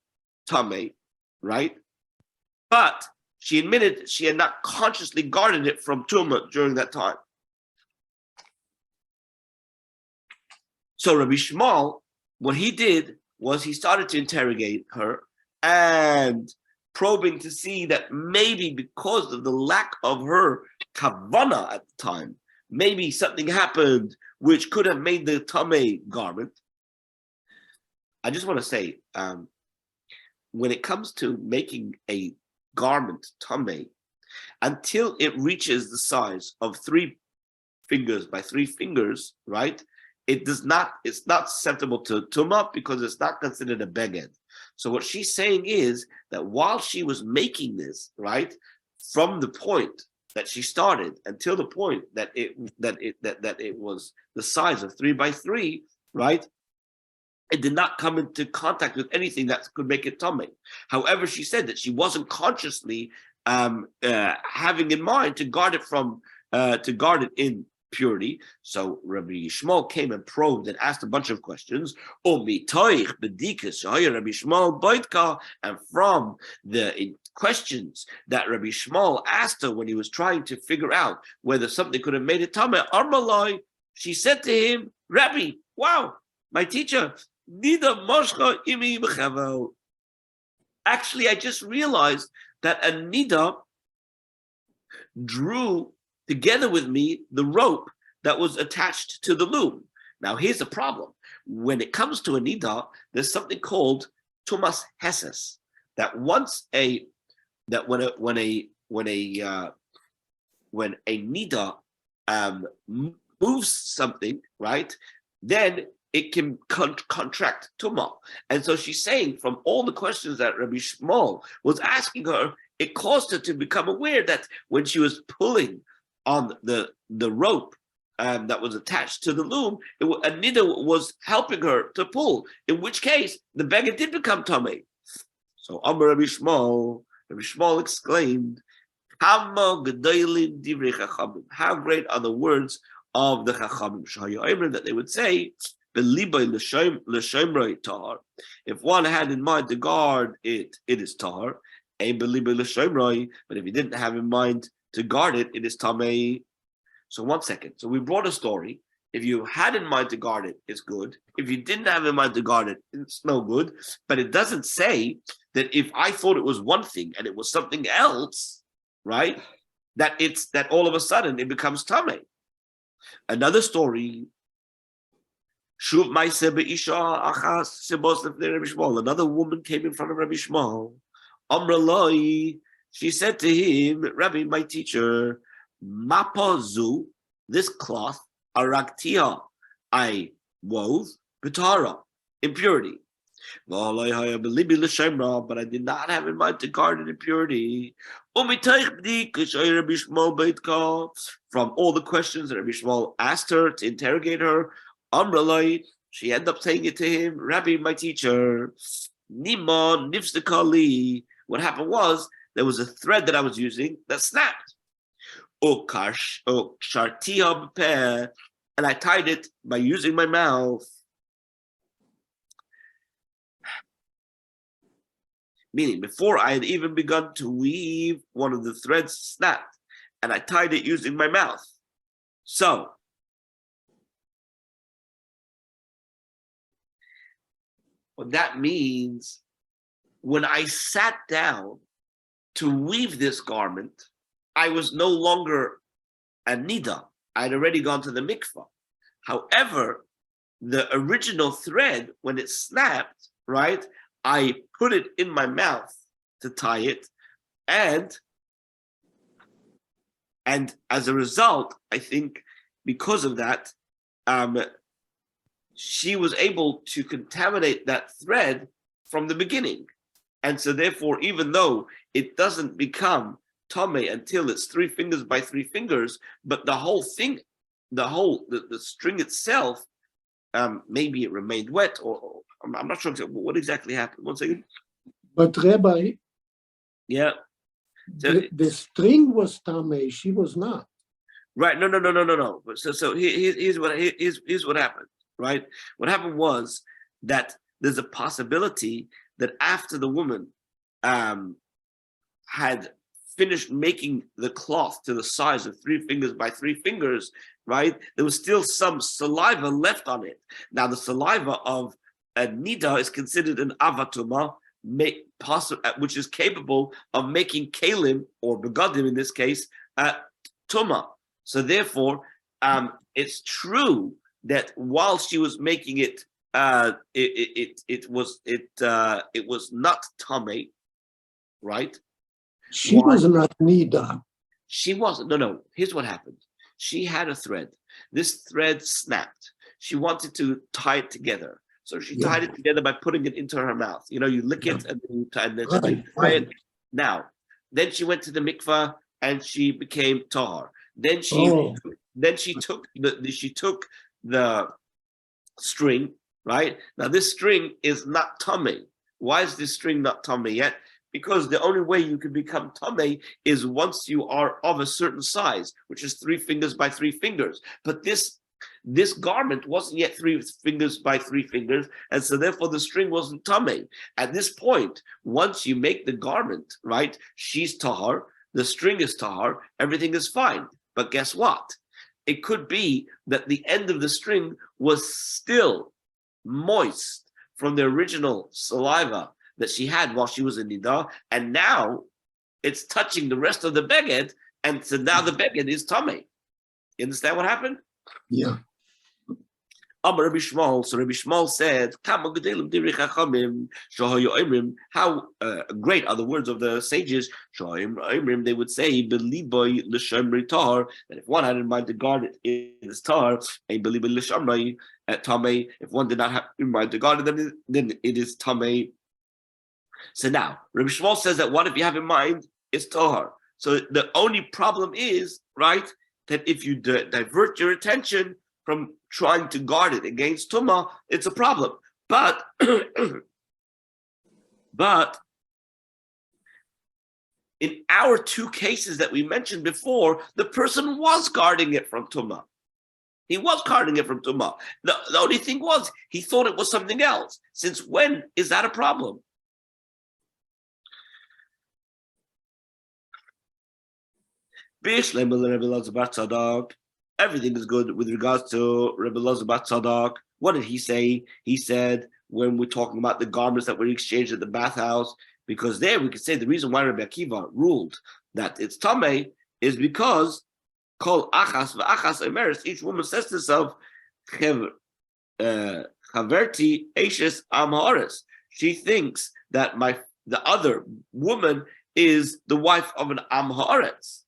[SPEAKER 1] tamei, right? But she admitted she had not consciously guarded it from tumah during that time. So Rabbi Shmuel, what he did was he started to interrogate her, and probing to see that maybe because of the lack of her kavana at the time, maybe something happened which could have made the tamei garment. I just want to say, when it comes to making a garment tamei, until it reaches the size of 3 fingers by 3 fingers, right? It's not susceptible to tumah because it's not considered a beged. So what she's saying is that while she was making this, right, from the point that she started until the point that it was the size of 3 by 3, right? It did not come into contact with anything that could make it tamei. However, she said that she wasn't consciously having in mind to guard it in purity. So Rabbi Yishmael came and probed and asked a bunch of questions. And from the questions that Rabbi Yishmael asked her when he was trying to figure out whether something could have made it tamei, Armalai, she said to him, Rabbi, wow, my teacher, actually, I just realized that a nida drew together with me the rope that was attached to the loom. Now, here's the problem. When it comes to a nida, there's something called tumas heses. That when a nida moves something, right, then it can contract tumah. And so she's saying from all the questions that Rabbi Yishmael was asking her, it caused her to become aware that when she was pulling on the rope that was attached to the loom, a nida was helping her to pull, in which case the beggar did become tamei. So Amar Rabbi Yishmael exclaimed, how great are the words of the Chachamim, that they would say, if one had in mind to guard it, it is tahar. But if you didn't have in mind to guard it, it is tamei. So 1 second. So we brought a story. If you had in mind to guard it, it's good. If you didn't have in mind to guard it, it's no good. But it doesn't say that if I thought it was one thing and it was something else, right? That all of a sudden it becomes tamei. Another story. Another woman came in front of Rabbi Yishmael. Amralai, she said to him, Rabbi, my teacher, Mapazu, this cloth, Araktia, I wove, Bitara, impurity. But I did not have in mind to guard it in purity. From all the questions that Rabbi Yishmael asked her to interrogate her, Amralai, she ended up saying it to him, Rabbi, my teacher, Nima Nifstakali. What happened was there was a thread that I was using that snapped. And I tied it by using my mouth. Meaning, before I had even begun to weave, one of the threads snapped, and I tied it using my mouth. So, what that means, when I sat down to weave this garment, I was no longer a nida. I'd already gone to the mikvah. However, the original thread, when it snapped, right, I put it in my mouth to tie it, and as a result, I think because of that, she was able to contaminate that thread from the beginning. And so therefore, even though it doesn't become tamei until it's 3 fingers by 3 fingers, but the whole thing, the string itself, maybe it remained wet, or I'm not sure what exactly happened. 1 second.
[SPEAKER 2] But Rabbi,
[SPEAKER 1] yeah,
[SPEAKER 2] the string was tamei, she was not.
[SPEAKER 1] Right? No. So here's what happened. Right? What happened was that there's a possibility that after the woman had finished making the cloth to the size of 3 fingers by 3 fingers, right, there was still some saliva left on it. Now, the saliva of a nida is considered an avatuma, which is capable of making kalim or begadim in this case tuma. So therefore, it's true that while she was making it, it was not tummy, right?
[SPEAKER 2] She was not nida.
[SPEAKER 1] She wasn't. No. Here's what happened. She had a thread. This thread snapped. She wanted to tie it together. So she tied it together by putting it into her mouth. You lick it and then you tie it. Now, then she went to the mikvah and she became tahar. Then she took the string, right? Now this string is not tummy. Why is this string not tummy yet? Because the only way you can become tummy is once you are of a certain size, which is 3 fingers by 3 fingers. But this garment wasn't yet 3 fingers by 3 fingers, and so therefore the string wasn't tummy. At this point, once you make the garment, right, she's tahar, the string is tahar, everything is fine. But guess what? It could be that the end of the string was still moist from the original saliva that she had while she was in Nida, and now it's touching the rest of the beged, and so now the beged is tummy. You understand what happened?
[SPEAKER 2] Yeah.
[SPEAKER 1] Rabbi Shmuel, so Rabbi Shmuel said, how great are the words of the sages. They would say, that if one had in mind to guard it in his tar, if one did not have in mind to guard it, then it is tamei. So now, Rabbi Shmuel says that what if you have in mind is tahar. So the only problem is, right, that if you divert your attention from trying to guard it against tumah, it's a problem. But in our 2 cases that we mentioned before, the person was guarding it from tumah. He was guarding it from tumah. The only thing was, he thought it was something else. Since when is that a problem? Everything is good with regards to Rebbe Elazar Bat Tzadok. What did he say? He said, when we're talking about the garments that were exchanged at the bathhouse, because there we could say the reason why Rabbi Akiva ruled that it's tamei is because kol achas v'achas emeres, each woman says to herself, chaverti eshes am haaretz. She thinks that the other woman is the wife of an am haaretz.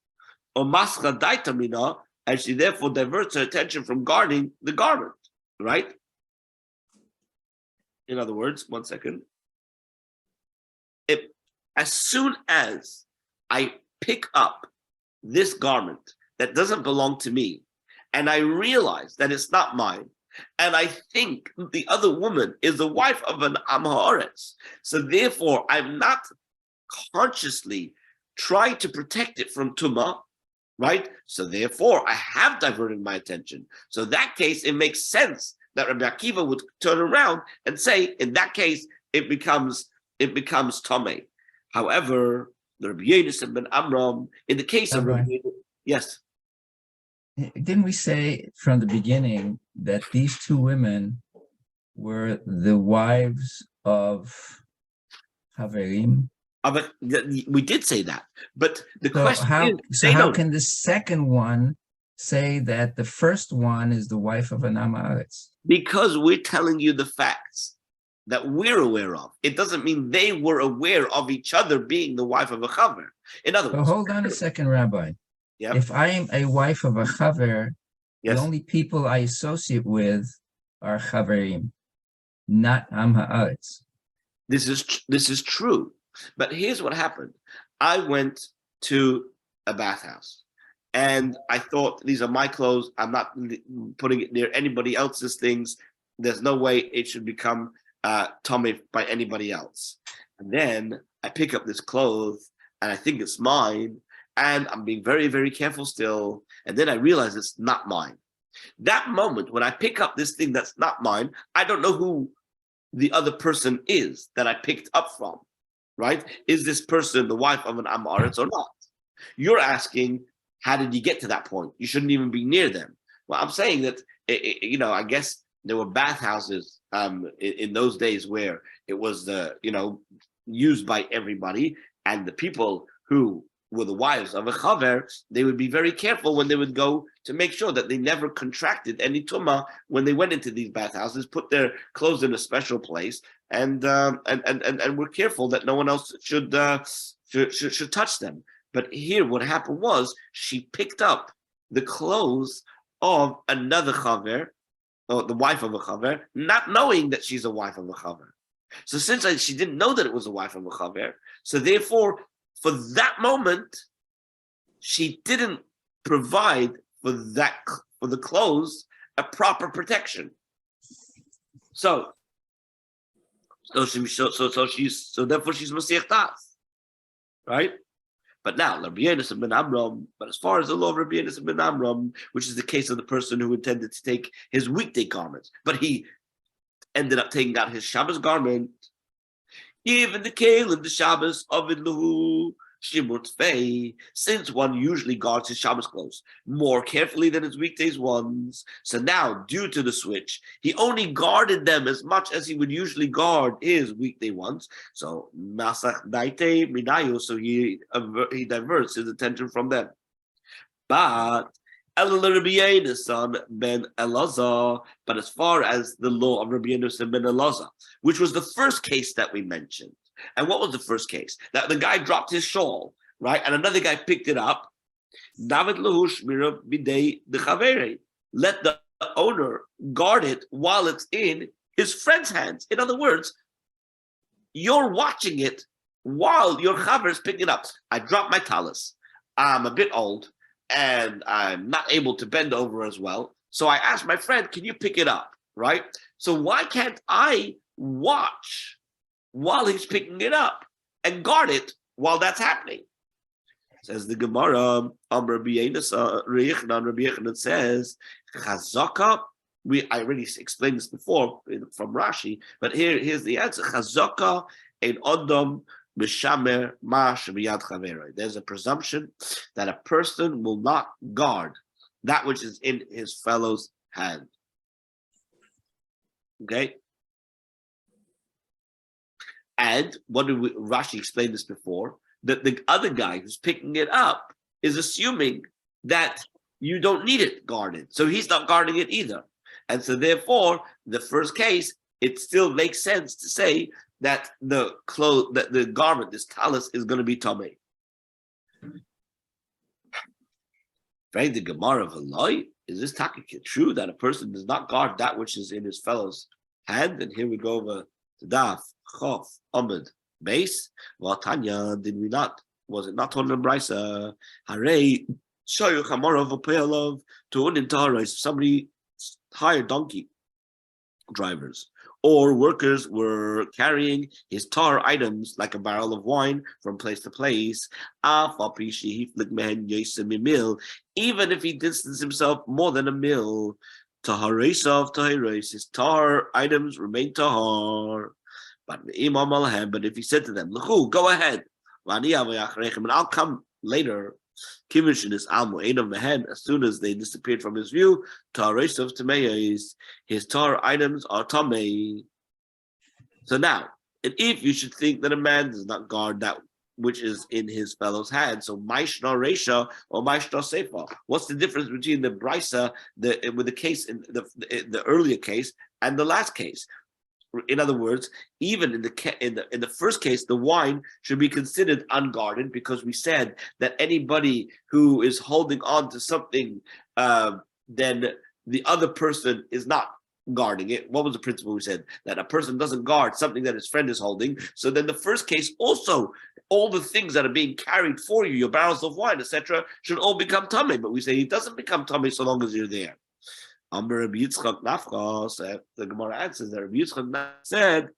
[SPEAKER 1] Or mascha daitamina, and she therefore diverts her attention from guarding the garment, right? In other words, one second. As soon as I pick up this garment that doesn't belong to me, and I realize that it's not mine, and I think the other woman is the wife of an am haaretz, so therefore I'm not consciously trying to protect it from tumah, right? So therefore, I have diverted my attention. So in that case, it makes sense that Rabbi Akiva would turn around and say, in that case, it becomes tamei. However, the Rabbi Yonasan ben Amram, in the case of Rabbi, yes.
[SPEAKER 5] Didn't we say from the beginning that these 2 women were the wives of Haverim?
[SPEAKER 1] We did say that, but the question is,
[SPEAKER 5] how can the second one say that the first one is the wife of an am haaretz?
[SPEAKER 1] Because we're telling you the facts that we're aware of. It doesn't mean they were aware of each other being the wife of a chaver. In other words,
[SPEAKER 5] hold on a second, Rabbi. Yep. If I am a wife of a chaver, the only people I associate with are chaverim, not am haaretz.
[SPEAKER 1] This is true. But here's what happened. I went to a bathhouse and I thought, these are my clothes. I'm not putting it near anybody else's things. There's no way it should become tamei by anybody else. And then I pick up this clothes and I think it's mine. And I'm being very, very careful still. And then I realize it's not mine. That moment when I pick up this thing that's not mine, I don't know who the other person is that I picked up from. Right? Is this person the wife of an am haaretz or not? You're asking, how did you get to that point? You shouldn't even be near them. Well, I'm saying that, I guess there were bathhouses in those days where it was used by everybody, and the people who were the wives of a chaver, they would be very careful when they would go to make sure that they never contracted any tumah when they went into these bathhouses, put their clothes in a special place, and were careful that no one else should touch them. But here, what happened was she picked up the clothes of another chaver, or the wife of a chaver, not knowing that she's a wife of a chaver. So since she didn't know that it was a wife of a chaver, so therefore, for that moment, she didn't provide for the clothes a proper protection. So therefore she's Masiach Tas, right? But now, but as far as the law of Rabbi Yonasan ben Amram, which is the case of the person who intended to take his weekday garments, but he ended up taking out his Shabbos garment, even the Kalim, the Shabbos of Lahu, Shimur Tfei, since one usually guards his Shabbos clothes more carefully than his weekdays ones. So now, due to the switch, he only guarded them as much as he would usually guard his weekday ones. So Masach Daite Minayu, so he diverts his attention from them. But Rabbi Yonasan ben Elazar, but as far as the law of Rabbi Yonasan ben Elazar, which was the first case that we mentioned. And what was the first case? That the guy dropped his shawl, right? And another guy picked it up. David Lahush Mirav Bidei the Chavere. Let the owner guard it while it's in his friend's hands. In other words, you're watching it while your chaver is picking it up. I dropped my talis. I'm a bit old and I'm not able to bend over as well. So I asked my friend, can you pick it up, right? So why can't I watch while he's picking it up and guard it while that's happening? Says the Gemara, Rabbi Yochanan says, Chazaka. I already explained this before from Rashi, but here's the answer. Chazaka ein Odom b'shamer ma shebiyad chaveroi. There's a presumption that a person will not guard that which is in his fellow's hand. Okay? And what did Rashi explained this before? That the other guy who's picking it up is assuming that you don't need it guarded. So he's not guarding it either. And so therefore, the first case, it still makes sense to say that the garment, this talis, is going to be tamei. Right? The Gemara of Eloi, is this takik true that a person does not guard that which is in his fellow's hand? And here we go over to Daf Chof Amud Base. Well, Tanya, did we not? Was it not told in Brisa? Hare Shoyu Chamorov Opelov to Unintarais. Somebody hired donkey drivers or workers were carrying his tar items like a barrel of wine from place to place. Even if he distanced himself more than a mil, his tar items remain tahar. But if he said to them, go ahead, and I'll come later. As soon as they disappeared from his view, his tar items are tamei. So now, and if you should think that a man does not guard that which is in his fellow's hand, so maishna reisha or maishna sefa, what's the difference between the brisa, with the case in the earlier case and the last case? In other words, even in the first case, the wine should be considered unguarded because we said that anybody who is holding on to something, then the other person is not guarding it. What was the principle we said? That a person doesn't guard something that his friend is holding. So then the first case also, all the things that are being carried for you, your barrels of wine, etc., should all become tamei. But we say it doesn't become tamei so long as you're there. Rabbi Yitzchok Nafchos, the Gemara answers that Rabbi Yitzchok said,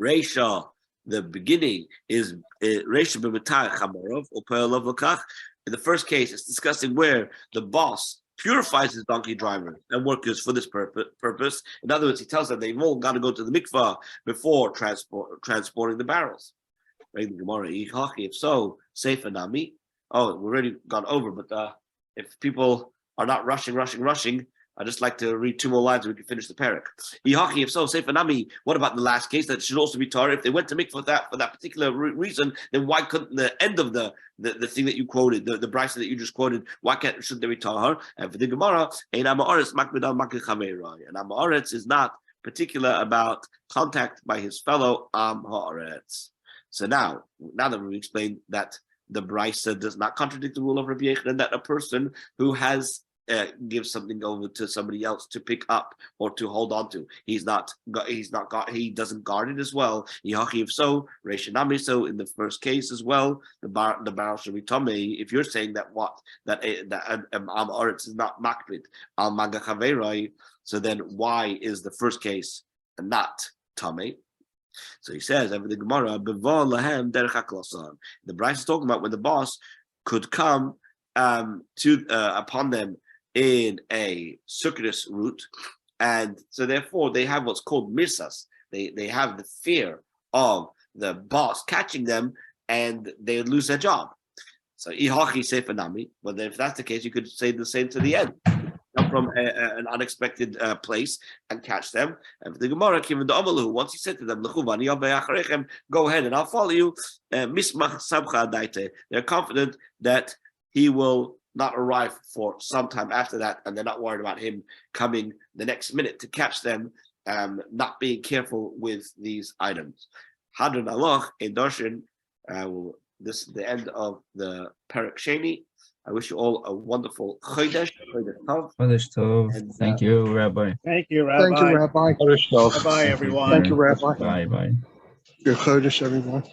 [SPEAKER 1] Reisha, the beginning is Reisha b'metay chamorov or pe'olav l'kach. In the first case, it's discussing where the boss purifies his donkey drivers and workers for this purpose. In other words, he tells them they've all got to go to the mikvah before transporting the barrels. Right? The Gemara, if so, Seifa Nami. Oh, we've already gone over, but if people are not rushing, I'd just like to read 2 more lines and we can finish the parak. If so, Sefer Nami, what about the last case? That should also be Torah. If they went to mikvah for that particular reason, then why couldn't the end of the thing that you quoted, the brisa that you just quoted, shouldn't they be Torah? And for the Gemara, and Amaretz is not particular about contact by his fellow Am Haaretz. So now that we've explained that the brisa does not contradict the rule of Rabbi Yochanan, that a person who has gives something over to somebody else to pick up or to hold on to, he doesn't guard it as well. So in the first case as well, the Baal should be Tomei. If you're saying that Am Haaretz is not makbid al maga chaverai, so then why is the first case not Tomei? So he says, the Gemara, the Bryce is talking about when the boss could come upon them in a circuitous route, and so therefore they have what's called mirsas. They have the fear of the boss catching them, and they lose their job. So ihachi sefanami. But then if that's the case, you could say the same to the end. Come from an unexpected place and catch them. And for the Gemara, once he said to them, go ahead and I'll follow you. They're confident that he will not arrive for some time after that, and they're not worried about him coming the next minute to catch them, not being careful with these items. Hadran Aloch in Darshan. This is the end of the Perek Sheni. I wish you all a wonderful Chodesh Tov.
[SPEAKER 5] Chodesh Tov. Thank you, Rabbi.
[SPEAKER 6] Thank you, Rabbi.
[SPEAKER 3] Thank you, Rabbi.
[SPEAKER 6] Bye-bye, everyone.
[SPEAKER 3] Thank you, Rabbi.
[SPEAKER 5] Bye-bye.
[SPEAKER 3] Good Chodesh, everyone.